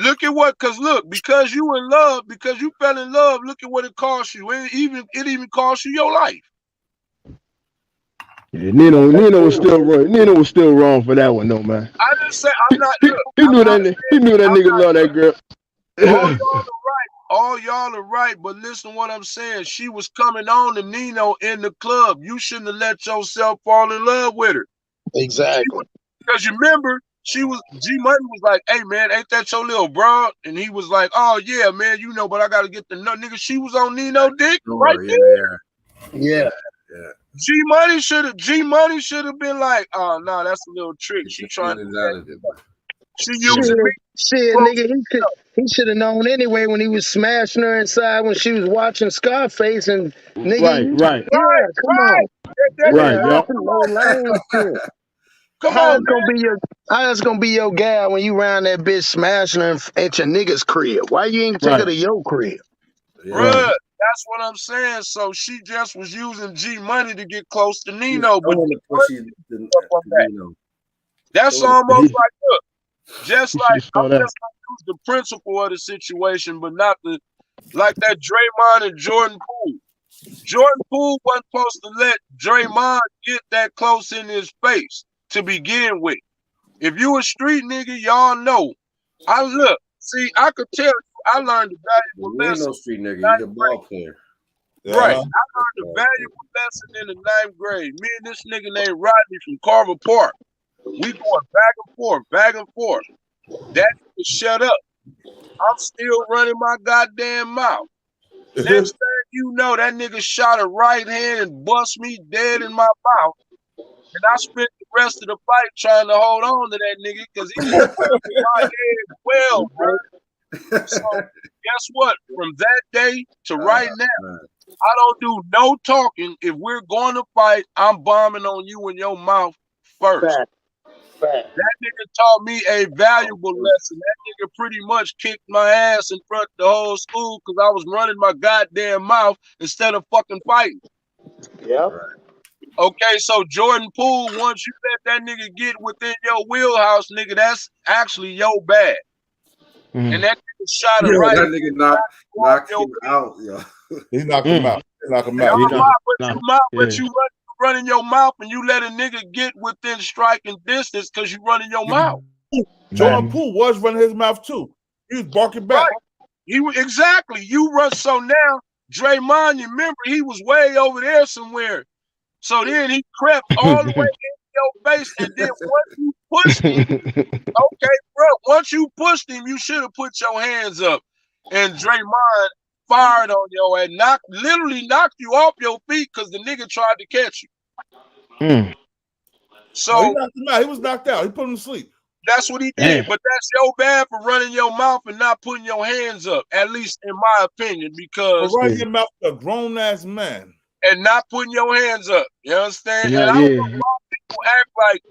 Look at what, because you in love, because you fell in love, look at what it cost you. It even cost you your life. Yeah, Nino was still wrong. Nino was still wrong for that one, though, man. I just say I'm not. He knew that nigga loved that girl. All y'all are right, but listen to what I'm saying. She was coming on to Nino in the club. You shouldn't have let yourself fall in love with her. Exactly. Because you remember, G Money was like, "Hey man, ain't that your little bro?" And he was like, "Oh yeah, man, you know, but I gotta get the nut, nigga." She was on Nino dick right there. Yeah. G Money should have been like, "Oh no, that's a little trick. She trying to she using me." Shit, nigga, he should have known anyway when he was smashing her inside when she was watching Scarface and nigga. Right. Yeah, come on. Right, that's some low lane shit. How it's gonna be your gal when you round that bitch smashing her at your nigga's crib? Why you ain't take her to your crib? Bruh, that's what I'm saying. So she just was using G Money to get close to Nino, but that's almost like, look, just like I'm just gonna use the principle of the situation, but not the like that Draymond and Jordan Poole. Jordan Poole wasn't supposed to let Draymond get that close in his face to begin with. If you a street nigga, y'all know. I could tell you, I learned a valuable You ain't lesson. no street nigga, you a ball player. Right. I learned a valuable lesson in the 9th grade. Me and this nigga named Rodney from Carver Park. We going back and forth. That nigga shut up. I'm still running my goddamn mouth. Next thing you know, that nigga shot a right hand and bust me dead in my mouth. And I spent the rest of the fight trying to hold on to that nigga because he was my head well, bro. So guess what? From that day to right now, I don't do no talking. If we're going to fight, I'm bombing on you in your mouth first. That nigga taught me a valuable lesson. That nigga pretty much kicked my ass in front of the whole school because I was running my goddamn mouth instead of fucking fighting. Yeah. Okay, so Jordan Poole, once you let that nigga get within your wheelhouse, nigga, that's actually your bad. And that nigga shot it right. That nigga knocked him out, yo. He knocked him out. He knocked him out. But you running your mouth and you let a nigga get within striking distance because you running your mouth. Jordan Poole was running his mouth too. He was barking back. Right. Exactly. You run. So now Draymond, you remember he was way over there somewhere. So then he crept all the way in your face, and then once you pushed him, okay, bro, once you pushed him, you should have put your hands up. And Draymond fired on you and literally knocked you off your feet because the nigga tried to catch you. So he knocked him out. He was knocked out. He put him to sleep. That's what he did. But that's your bad for running your mouth and not putting your hands up, at least in my opinion, because running your mouth to a grown ass man. And not putting your hands up. You understand? And I don't know why people act like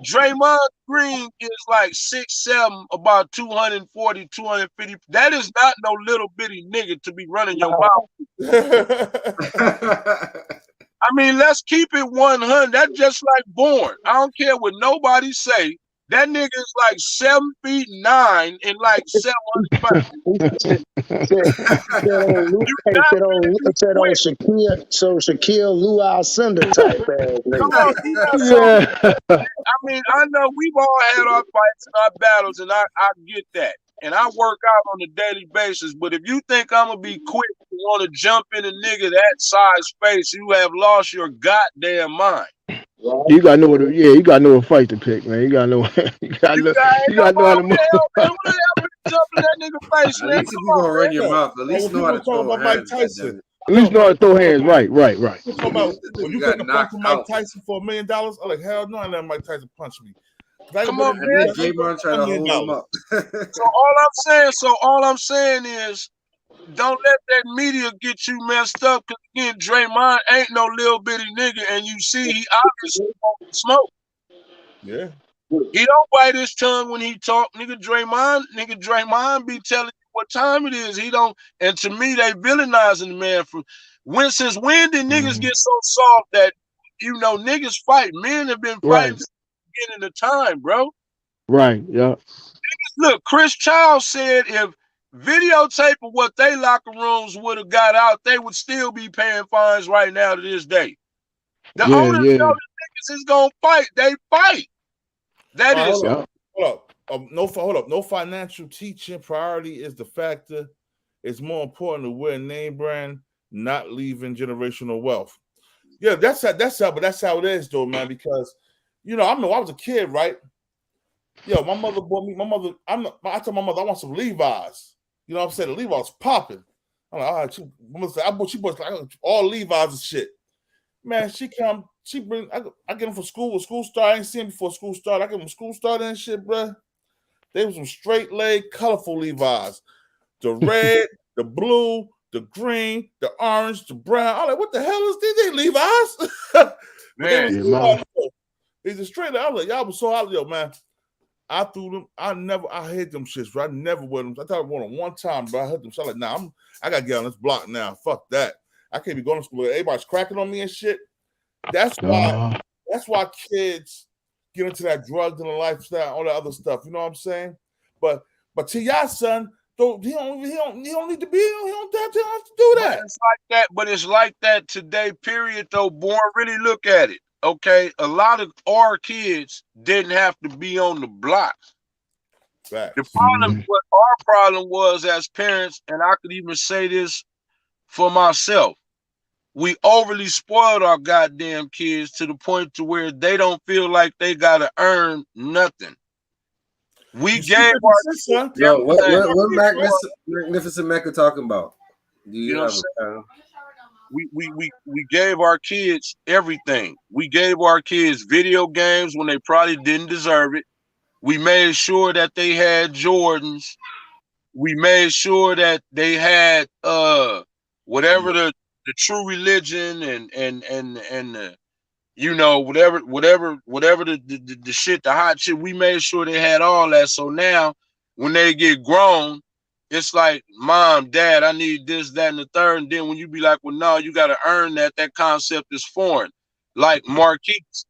Draymond Green is like 6'7", about 240, 250. That is not no little bitty nigga to be running your mouth. I mean, let's keep it 100. That's just like Bourne. I don't care what nobody say. That nigga is like 7'9" and like 700 pounds. Shaquille Luau Cinder type ass nigga. I mean, I know we've all had our fights and our battles, and I get that. And I work out on a daily basis. But if you think I'm gonna be quick and want to jump in a nigga that size face, you have lost your goddamn mind. You gotta know what. You gotta know what fight to pick, man. You gotta know. You gotta know how to move. Jump in that nigga face, man. At least if you gonna run your mouth, at least know how to throw hands. At least know how to throw hands. Right. About, when you take a punch from Mike Tyson for $1 million, I'm like, hell no, I let Mike Tyson punch me. Come on, man. J-Bron trying to hold him up. So all I'm saying is don't let that media get you messed up. Cause again, Draymond ain't no little bitty nigga, and you see he obviously won't smoke. Yeah. He don't bite his tongue when he talk, nigga. Draymond be telling you what time it is. He don't, and to me, they villainizing the man for since when did niggas get so soft that niggas fight? Men have been fighting since the beginning of time, bro. Right. Yeah. Look, Chris Child said if videotape of what they locker rooms would have got out, they would still be paying fines right now to this day. The owners know the niggas is gonna fight. They fight. That is. Hold up. No financial teaching. Priority is the factor. It's more important to wear a name brand, not leaving generational wealth. Yeah, that's how it is though, man. Because I remember I was a kid, right? Yo, my mother bought me. I told my mother I want some Levi's. You know what I'm saying? The Levi's popping. I'm like, all right. She bought like all Levi's and shit. Man, she bring. I get them for school. When school started, I ain't seen them before school started. I get them school started and shit, bro. They was some straight leg, colorful Levi's. The red, the blue, the green, the orange, the brown. I'm like, what the hell is these? They Levi's? Man, they just straight. I was like, y'all was so out, yo, man. I threw them. I hate them shits, bro. I never wear them. I thought I wore them one time, bro. I heard them. So I'm like, nah, I gotta get on this block now. Fuck that. I can't be going to school. Everybody's cracking on me and shit. That's why kids get into that drug dealing lifestyle, all that other stuff. You know what I'm saying? But T.I., son, he don't need to be. He don't have to do that. But it's like that. But it's like that today. Period. Though, boy, really look at it. Okay, a lot of our kids didn't have to be on the block. Right. The problem, what our problem was as parents, and I could even say this for myself, we overly spoiled our goddamn kids to the point to where they don't feel like they gotta earn nothing. We gave our kids what Magnificent Mecca talking about? Do you know have we gave our kids everything. We gave our kids video games when they probably didn't deserve it. We made sure that they had Jordans. We made sure that they had whatever the true religion and whatever the shit, the hot shit. We made sure they had all that. So now when they get grown, it's like, mom, dad, I need this, that, and the third. And then when you be like, well, no, you got to earn that. That concept is foreign. Like Marquise,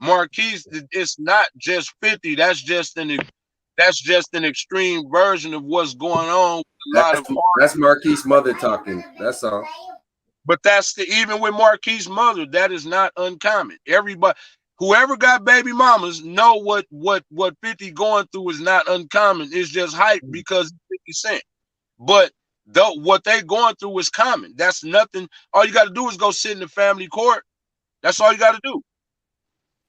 it's not just 50. That's just an extreme version of what's going on. That's Marquise's mother talking. That's all. But even with Marquise's mother, that is not uncommon. Everybody, whoever got baby mamas, know what 50 going through is not uncommon. It's just hype because 50 Cent. But what they going through is common. That's nothing. All you got to do is go sit in the family court. That's all you got to do.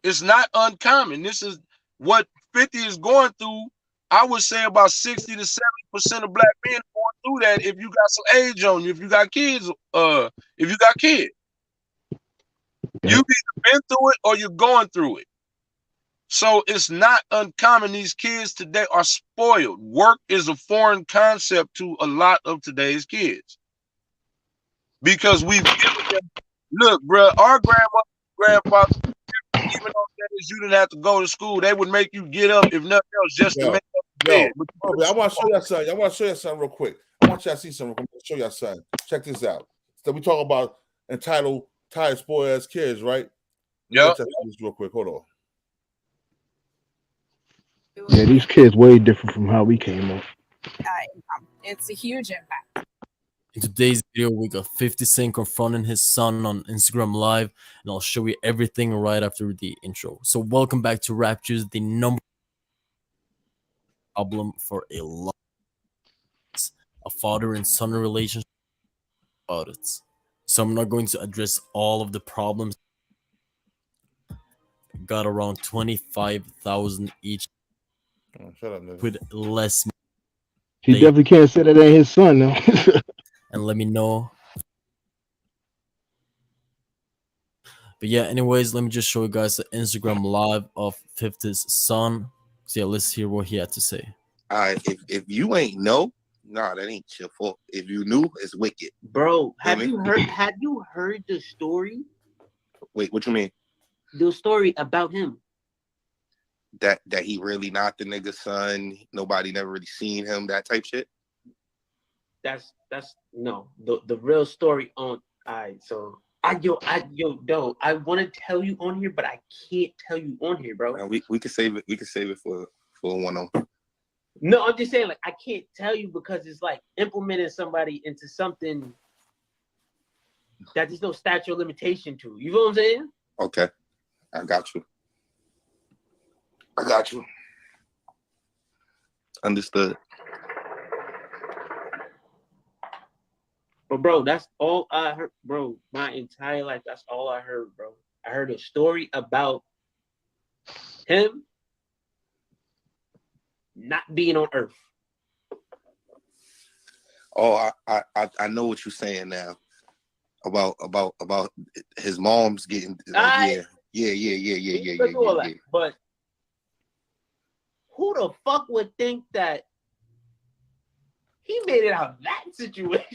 It's not uncommon. This is what 50 is going through. I would say about 60 to 70% of black men going through that if you got some age on you, if you got kids, You've either been through it or you're going through it. So it's not uncommon. These kids today are spoiled. Work is a foreign concept to a lot of today's kids. Because we've given them, look, bro, our grandfather, even on days you didn't have to go to school, they would make you get up, if nothing else, just to make up the bed. I want to show you something. I want to show you something real quick. I want y'all to see something. I'm going to show y'all something. Check this out. So we talk about entitled, tired, spoiled ass kids, right? Yeah. Check this real quick. Hold on. Yeah, these kids way different from how we came up. It's a huge impact. In today's video, we got 50 Cent confronting his son on Instagram Live, and I'll show you everything right after the intro. So welcome back to Rap Juice, the number problem for a lot. A father and son relationship about it. So I'm not going to address all of the problems. Got around 25,000 each. Oh, shut up, nigga. With less. He definitely can't say that ain't his son now. And let me know. But yeah, anyways, let me just show you guys the Instagram Live of 50's son. So yeah, let's hear what he had to say. All right, if you ain't know, Nah, that ain't your fault. If you knew, it's wicked. Bro, have you heard the story? Wait, what you mean? The story about him. That he really not the nigga's son. Nobody never really seen him. That type shit. That's no the real story on. Alright, so I want to tell you on here, but I can't tell you on here, bro. Man, we can save it. We can save it for a one-on. No, I'm just saying, like, I can't tell you because it's like implementing somebody into something that there's no statute of limitation to. You know what I'm saying? Okay, I got you. Understood. But bro, that's all I heard, bro. My entire life, that's all I heard, bro. I heard a story about him not being on Earth. Oh, I know what you're saying now about his mom's getting yeah. But who the fuck would think that he made it out of that situation?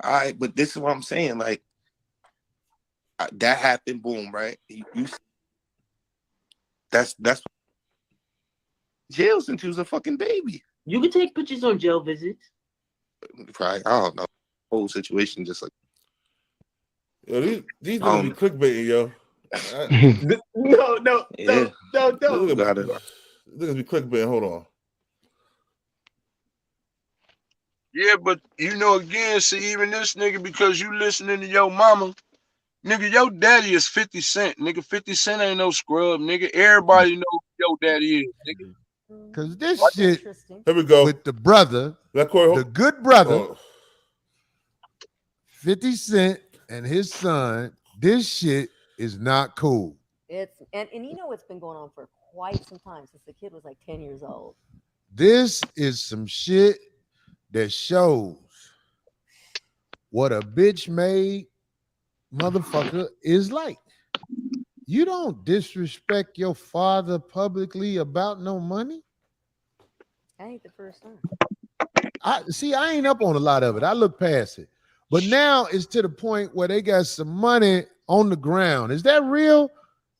All right, but this is what I'm saying. Like that happened. Boom. Right. That's jail since he was a fucking baby. You can take pictures on jail visits. Probably. I don't know. Whole situation just like. Yo, these niggas be clickbaiting, yo. No. Niggas be clickbaiting. Hold on. Yeah, but you know, again, see, even this nigga, because you listening to your mama, nigga, your daddy is 50 Cent. Nigga, 50 Cent ain't no scrub, nigga. Everybody know who your daddy is, nigga. Because this shit here we go with the brother, the good brother, 50 Cent and his son, this shit is not cool. It's and you know it's been going on for quite some time since the kid was like 10 years old. This is some shit that shows what a bitch made motherfucker is like. You don't disrespect your father publicly about no money. I ain't the first time. I ain't up on a lot of it. I look past it. But now it's to the point where they got some money on the ground. Is that real?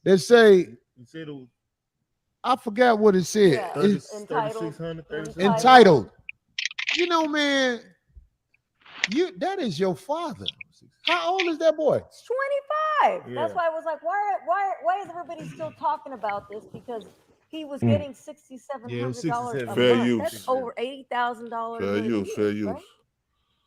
They say, I forgot what it said. Yeah, It's entitled. You know, man, that is your father. How old is that boy? It's 25. Yeah. That's why I was like, why is everybody still talking about this? Because he was getting $6,700 a month. That's over $80,000. Fair use.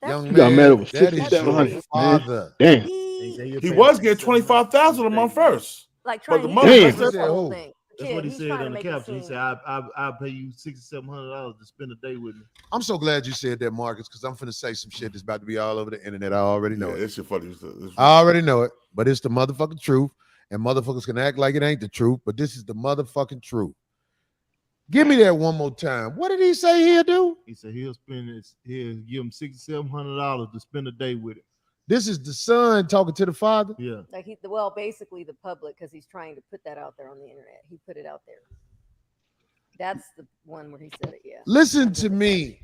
Young You got mad over that is your father. Damn. He was getting 25,000 a month first. Like but the trying mother to the whole thing. That's what he said on the caption. He said, I'll pay you $6,700 to spend a day with me. I'm so glad you said that, Marcus, because I'm finna say some shit that's about to be all over the internet. I already know it. It's your funny. I already know it, but it's the motherfucking truth, and motherfuckers can act like it ain't the truth, but this is the motherfucking truth. Give me that one more time. What did he say he'll do? He said he'll give him $6,700 to spend a day with him. This is the son talking to the father? Yeah. Like basically the public, because he's trying to put that out there on the internet. He put it out there. That's the one where he said it, yeah. Listen to me.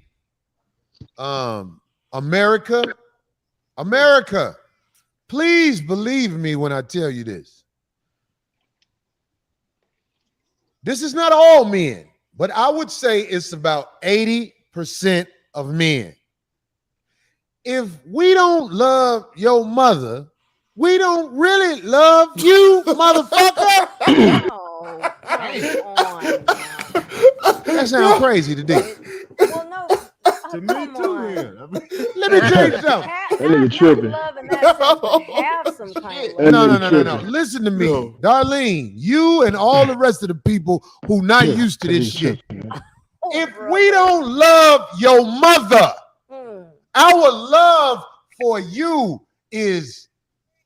America, please believe me when I tell you this. This is not all men, but I would say it's about 80% of men. If we don't love your mother, we don't really love you, motherfucker. That sounds crazy to do. Well, no. To me too. Let me tell you something. No. Listen to me, Darlene. You and all the rest of the people who not used to this shit. If we don't love your mother, our love for you is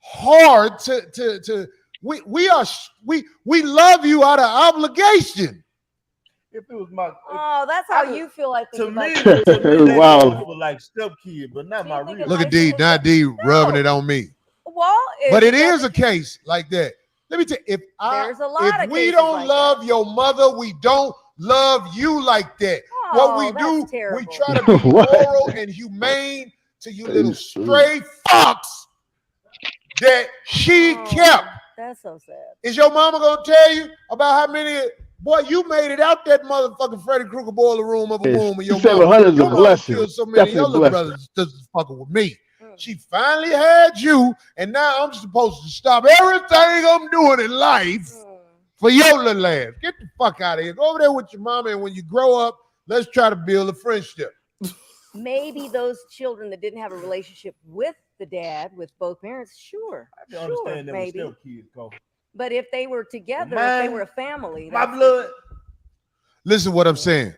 hard to we love you out of obligation. If it was my that's how you feel. I think to me, Wow. was like step kid, but not my real. Look at D, not D rubbing it on me. Well, but it is a case like that. Let me tell you, if we don't love your mother, we don't love you like that. what we do, we try to be moral and humane to you little stray fucks that she kept. That's so sad. Is your mama gonna tell you about how many? Boy, you made it out that motherfucking Freddy Krueger boiler room of a womb of your mama. Your mama killed so many of your little brothers just fucking with me. She finally had you, and now I'm supposed to stop everything I'm doing in life for your little ass. Get the fuck out of here. Go over there with your mama, and when you grow up, let's try to build a friendship. Maybe those children that didn't have a relationship with the dad, with both parents, sure. I can understand that maybe. Still kids go. But if they were together, Man, if they were a family, my blood. Listen what I'm saying.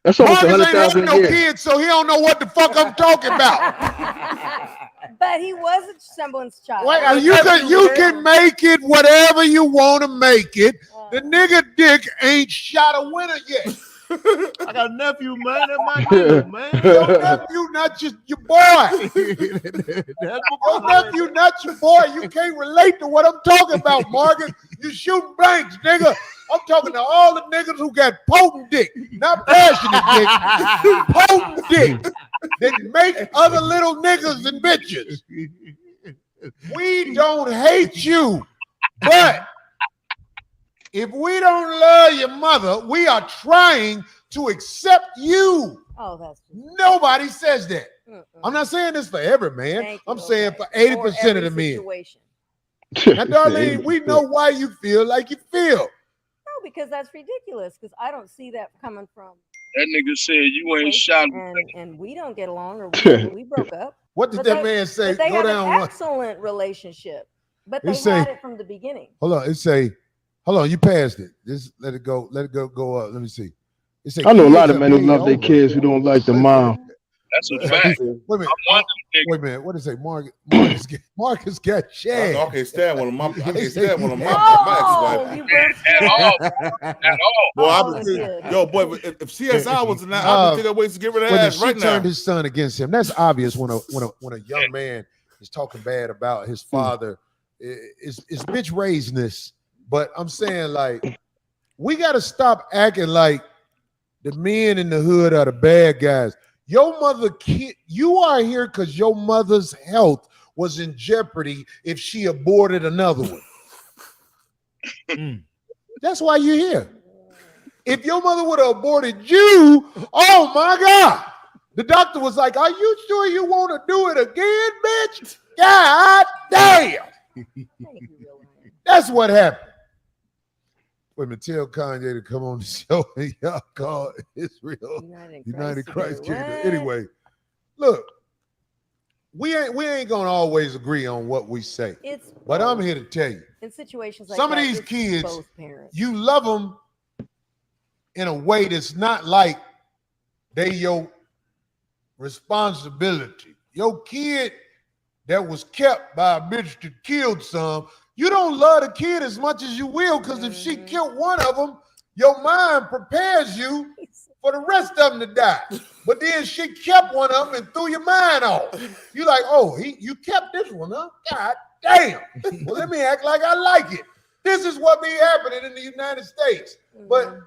That's Marcus almost ain't having 100,000 no a year. kids, so he don't know what the fuck I'm talking about. but he was someone's child. Wait, you can make it whatever you want to make it. The nigga dick ain't shot a winner yet. I got a nephew, man. That's my nigga, man. Your nephew, not just your boy. Your nephew, not your boy. You can't relate to what I'm talking about, Marcus. You shooting blanks, nigga. I'm talking to all the niggas who got potent dick, not passionate dick. Potent dick that make other little niggas and bitches. We don't hate you, but if we don't love your mother, we are trying to accept you. Oh, that's nobody says that. I'm not saying this for every man. I'm saying for 80% of the men. Now, Darlene, we know why you feel like you feel. No, because that's ridiculous. Because I don't see that coming from. That nigga said you ain't shot him. And we don't get along, or we broke up. What did that man say? They Go have down an one. excellent relationship, but they It say- had it from the beginning. Hold on, it say, hold on, you passed it. Just let it go. Let it go up. Let me see. It say, I know a lot kids of men who are love their paid kids who don't like the mom. That's a fact. Wait a minute. What did it say? Marcus got shagged. I can't stand one of my. I can't stand one of my Oh, ex-wife. At all. Boy, yo, boy, if CSI was in that, I'd be thinking ways to get rid of When ass she right now. turned his son against him. That's obvious when a young man is talking bad about his father. It's bitch raisedness. But I'm saying, like, we got to stop acting like the men in the hood are the bad guys. Your mother, you are here because your mother's health was in jeopardy if she aborted another one. That's why you're here. If your mother would have aborted you, oh my God. The doctor was like, are you sure you want to do it again, bitch? God damn. That's what happened. Wait a minute, tell Kanye to come on the show and y'all call Israel United Christ Kingdom. Anyway, look, we ain't gonna always agree on what we say. But I'm here to tell you, in situations like some of that, these it's kids, both parents. you love them in a way that's not like they your responsibility. Your kid that was kept by a bitch that killed some, you don't love the kid as much as you will, because if she killed one of them, your mind prepares you for the rest of them to die. But then she kept one of them and threw your mind off. You like, oh, you kept this one, huh? God damn. Well, let me act like I like it. This is what be happening in the United States. But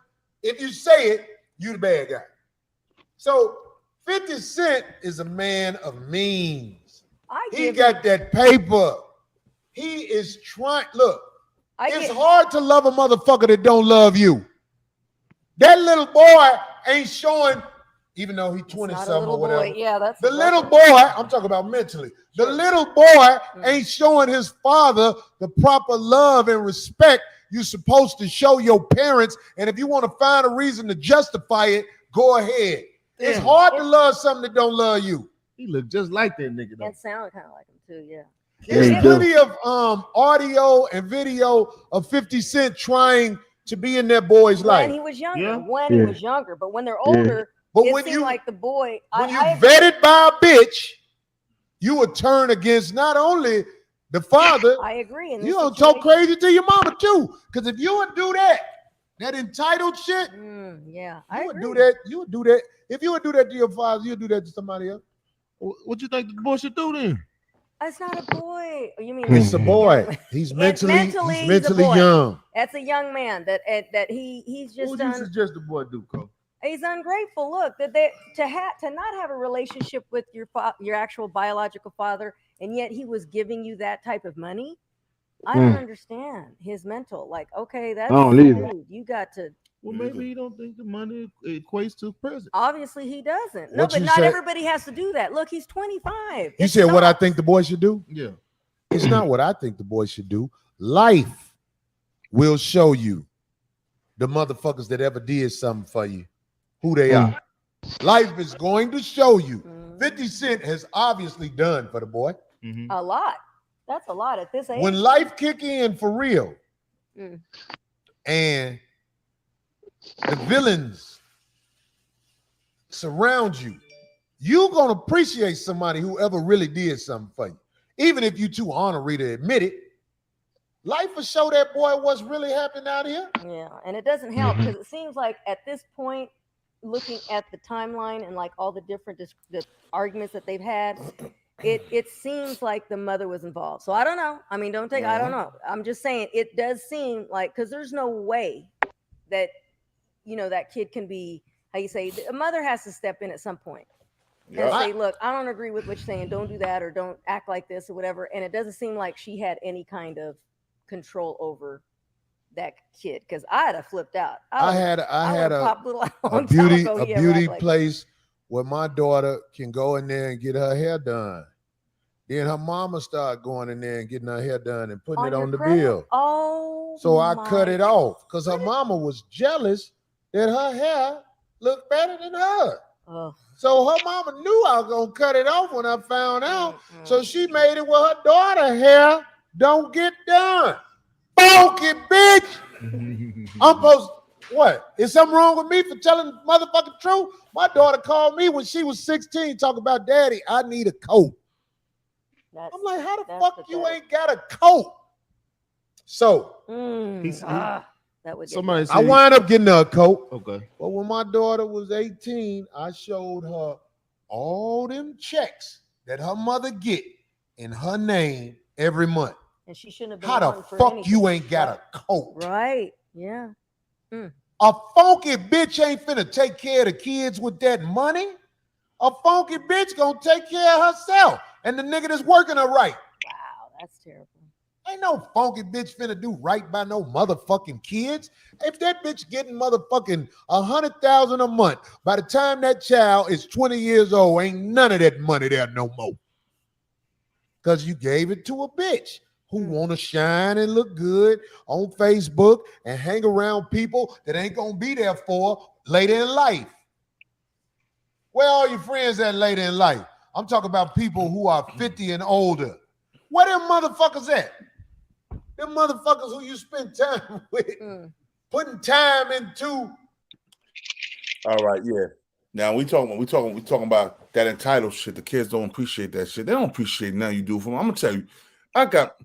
if you say it, you the bad guy. So 50 Cent is a man of means. He got that paper. He is trying. Look, it's hard to love a motherfucker that don't love you. That little boy ain't showing, even though he's 20-something or whatever. Yeah, that's the little boy, I'm talking about mentally. The little boy ain't showing his father the proper love and respect you're supposed to show your parents. And if you want to find a reason to justify it, go ahead. It's hard to love something that don't love you. He looked just like that nigga though. And sounded kind of like him too, yeah. There's plenty of audio and video of 50 Cent trying to be in that boy's life. When he was younger, he was younger, but when they're older, But it when seemed you like the boy. when you vetted by a bitch, you would turn against not only the father. I agree. You gonna talk crazy to your mama too, because if you would do that entitled shit, yeah, you would do that. You would do that. If you would do that to your father, you'd do that to somebody else. What you think the boy should do then? It's not a boy. You mean It's a boy. He's mentally he's a boy. young. That's a young man that he's just What done. you suggest the boy do, Cole? He's ungrateful. Look, that to not have a relationship with your actual biological father, and yet he was giving you that type of money. I don't understand his mental. Like, okay, that's dude, you got to. Well, maybe you don't think the money equates to prison. Obviously, he doesn't. No, What but you not say- everybody has to do that. Look, he's 25. You It said what I stops. think the boy should do? Yeah. It's not what I think the boy should do. Life will show you the motherfuckers that ever did something for you, who they are. Life is going to show you. 50 Cent has obviously done for the boy. A lot. That's a lot at this age. When life kick in for real, Mm. and the villains surround you, you're gonna appreciate somebody who ever really did something for you. Even if you too honorary to admit it, life will show that boy what's really happening out here. Yeah, and it doesn't help because it seems like at this point, looking at the timeline and like all the different the arguments that they've had, it seems like the mother was involved. So I don't know. I mean, I don't know. I'm just saying it does seem like, because there's no way that that kid can be, how you say, a mother has to step in at some point and say, look, I don't agree with what you're saying. Don't do that, or don't act like this, or whatever. And it doesn't seem like she had any kind of control over that kid, because I'd have flipped out. I had a beauty place where my daughter can go in there and get her hair done. Then her mama started going in there and getting her hair done and putting it on the bill. Oh, so I cut it off because her mama was jealous that her hair looked better than her. So her mama knew I was gonna cut it off when I found out. So she made it where her daughter hair don't get done. Funky bitch. I'm supposed what? Is something wrong with me for telling the motherfucking truth? My daughter called me when she was 16, talking about, Daddy, I need a coat. I'm like, how the fuck you ain't got a coat? So that would somebody I wound up getting her a coat. Okay. But when my daughter was 18, I showed her all them checks that her mother get in her name every month. And she shouldn't have been. How the fuck you ain't got a coat? Right. Yeah. A funky bitch ain't finna take care of the kids with that money. A funky bitch gonna take care of herself and the nigga that's working her right. Wow, that's terrible. Ain't no funky bitch finna do right by no motherfucking kids. If that bitch getting motherfucking 100,000 a month, by the time that child is 20 years old, ain't none of that money there no more. Because you gave it to a bitch who want to shine and look good on Facebook and hang around people that ain't going to be there for later in life. Where are your friends at later in life? I'm talking about people who are 50 and older. Where them motherfuckers at? Them motherfuckers who you spend time with, putting time into. All right, yeah. Now we talking about that entitled shit. The kids don't appreciate that shit. They don't appreciate nothing you do for them. I'm gonna tell you, I got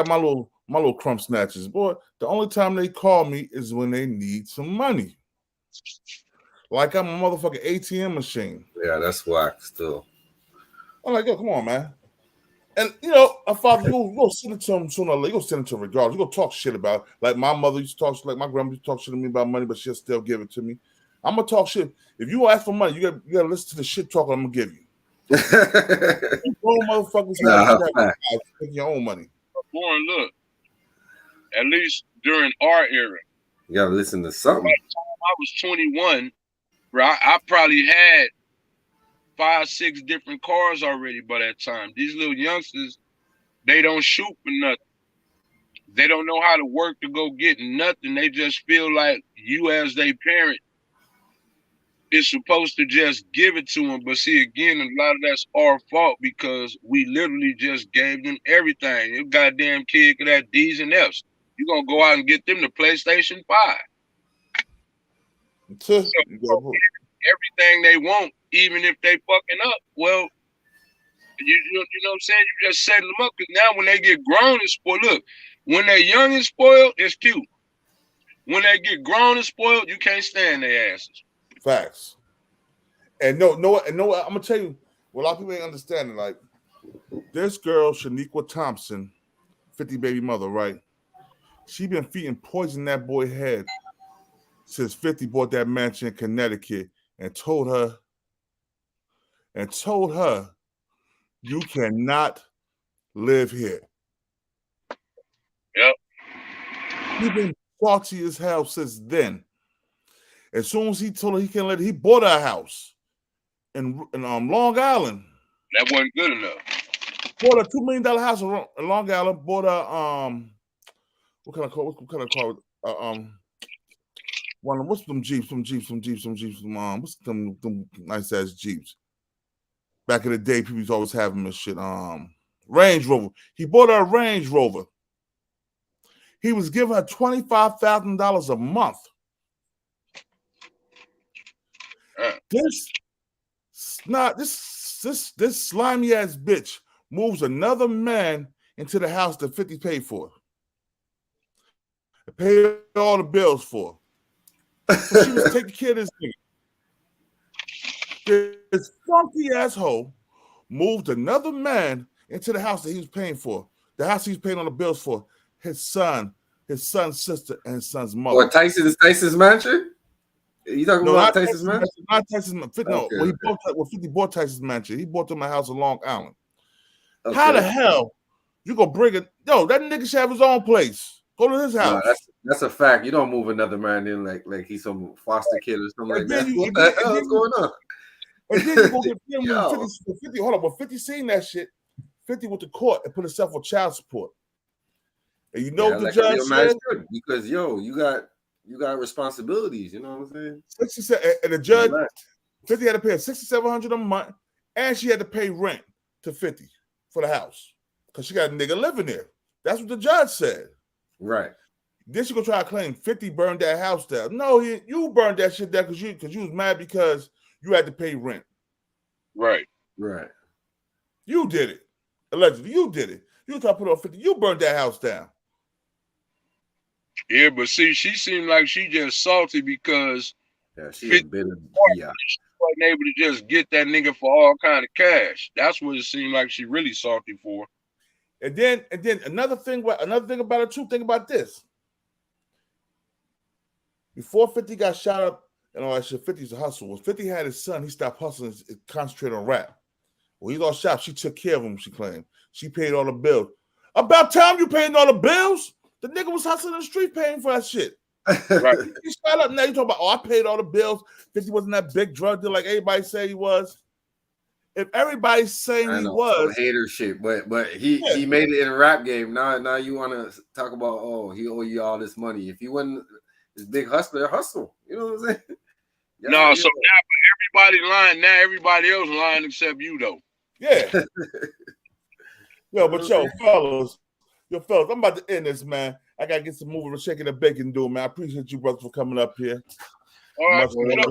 my little crumb snatchers, boy. The only time they call me is when they need some money. Like I'm a motherfucking ATM machine. Yeah, that's whack still. I'm like, yo, come on, man. And a father, you go send it to him sooner or later. You go send it to him regardless. You go talk shit about it. Like my mother used to talk shit, like my grandma used to talk shit to me about money, but she'll still give it to me. I'm gonna talk shit. If you ask for money, you gotta listen to the shit talk I'm gonna give you. You grown motherfuckers take your own money. Born, look, at least during our era, you gotta listen to something. By the time I was 21, bro, I probably had 5-6 different cars already by that time. These little youngsters, they don't shoot for nothing. They don't know how to work to go get nothing. They just feel like you as their parent is supposed to just give it to them. But see, again, a lot of that's our fault because we literally just gave them everything. Your goddamn kid could have D's and F's. You're going to go out and get them the PlayStation 5. So, everything they want, even if they fucking up. Well, you know what I'm saying? You just setting them up because now when they get grown and spoiled, look, when they're young and spoiled, it's cute. When they get grown and spoiled, you can't stand their asses. Facts. And no, I'm gonna tell you what a lot of people ain't understanding. Like this girl, Shaniqua Thompson, 50 baby mother, right? She been feeding poison in that boy's head since 50 bought that mansion in Connecticut and told her, you cannot live here. Yep. He's been salty as hell since then. As soon as he told her he can't let her, he bought her a house in Long Island. That wasn't good enough. Bought a $2 million house in Long Island. Bought a what kind of car? What's them Jeeps? What's them nice ass Jeeps? Back in the day, people used to always have them and shit. Range Rover. He bought her a Range Rover. He was giving her $25,000 a month. This slimy ass bitch moves another man into the house that 50 paid for. Paid all the bills for. But she was taking care of this nigga. This funky asshole moved another man into the house that he was paying for. The house he was paying all the bills for. His son's sister, and his son's mother. Or Tyson's mansion? You talking about Tyson's mansion? Not Tyson's mansion. No, Okay, when okay. 50 bought Tyson's mansion, he bought them a house in Long Island. Okay. How the hell you gonna bring it? Yo, that nigga should have his own place. Go to his house. No, that's a fact. You don't move another man in like he's some foster kid or something like that. What the hell is going on? And then you go get when 50, hold on, when 50 seen that shit, 50 went to court and put himself on child support. And you know what the like judge said? Because you got responsibilities, you know what I'm saying? 67, and the judge, 50 had to pay her $6,700 a month, and she had to pay rent to 50 for the house. Because she got a nigga living there. That's what the judge said. Right. Then she gonna try to claim 50 burned that house down. No, you burned that shit down because you was mad because you had to pay rent. Right. Right. You did it. Allegedly, you did it. You tried to put it on 50. You burned that house down. Yeah, but see, she seemed like she just salty because she a bit of she wasn't able to just get that nigga for all kind of cash. That's what it seemed like she really salty for. And then another thing about it too. Think about this. Before 50 got shot up and all that shit, 50's a hustle. When 50 had his son, he stopped hustling and concentrated on rap. When he got shot, she took care of him, she claimed. She paid all the bills. About time you paying all the bills? The nigga was hustling in the street paying for that shit. Right. He shot up. Now you talking about, I paid all the bills. 50 wasn't that big drug deal like everybody said he was. If everybody's saying he was hater shit, but he made it in a rap game. Now you want to talk about he owe you all this money. If he wasn't this big hustle, you know what I'm saying? No, so now everybody lying. Now everybody else lying except you though. Yeah. fellas, I'm about to end this, man. I gotta get some moving and shaking the bacon do, man. I appreciate you, brother, for coming up here. All right, salute,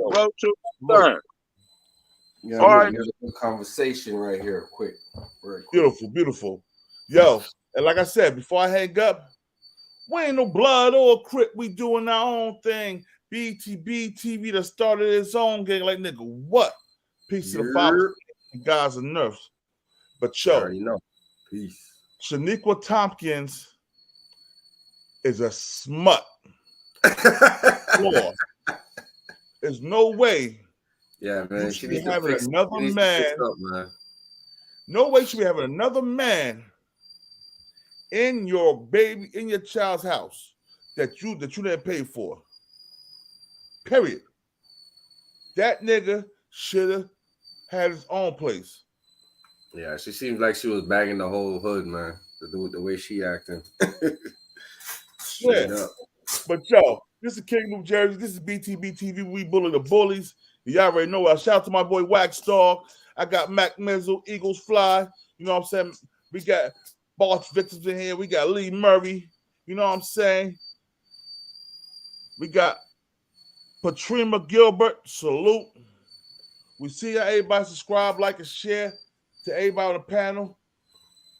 bro. To the yeah, all right. A conversation right here, quick. Beautiful. Yo, and like I said, before I hang up, we ain't no blood or crip. We doing our own thing. BTBTV that started its own gang. Like, nigga, what? Peace to the fathers and guys and nerfs. But yo, peace. Shaniqua Tompkins is a smut. There's no way. Yeah, man. You should be having another man. No way should be having another man in your child's house that you didn't pay for. Period. That nigga should have had his own place. Yeah, she seems like she was bagging the whole hood, man. The way she acting. Yeah. But yo, this is King New Jersey. This is BTBTV. We bully the bullies. Y'all already know. Shout out to my boy Wax Dog. I got Mac Mizzle, Eagles Fly. You know what I'm saying? We got Boss Victims in here. We got Lee Murray. You know what I'm saying? We got Patrina Gilbert. Salute. We see how everybody subscribe, like, and share to everybody on the panel.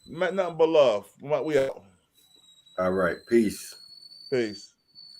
Nothing but love. We out. All right. Peace. Peace.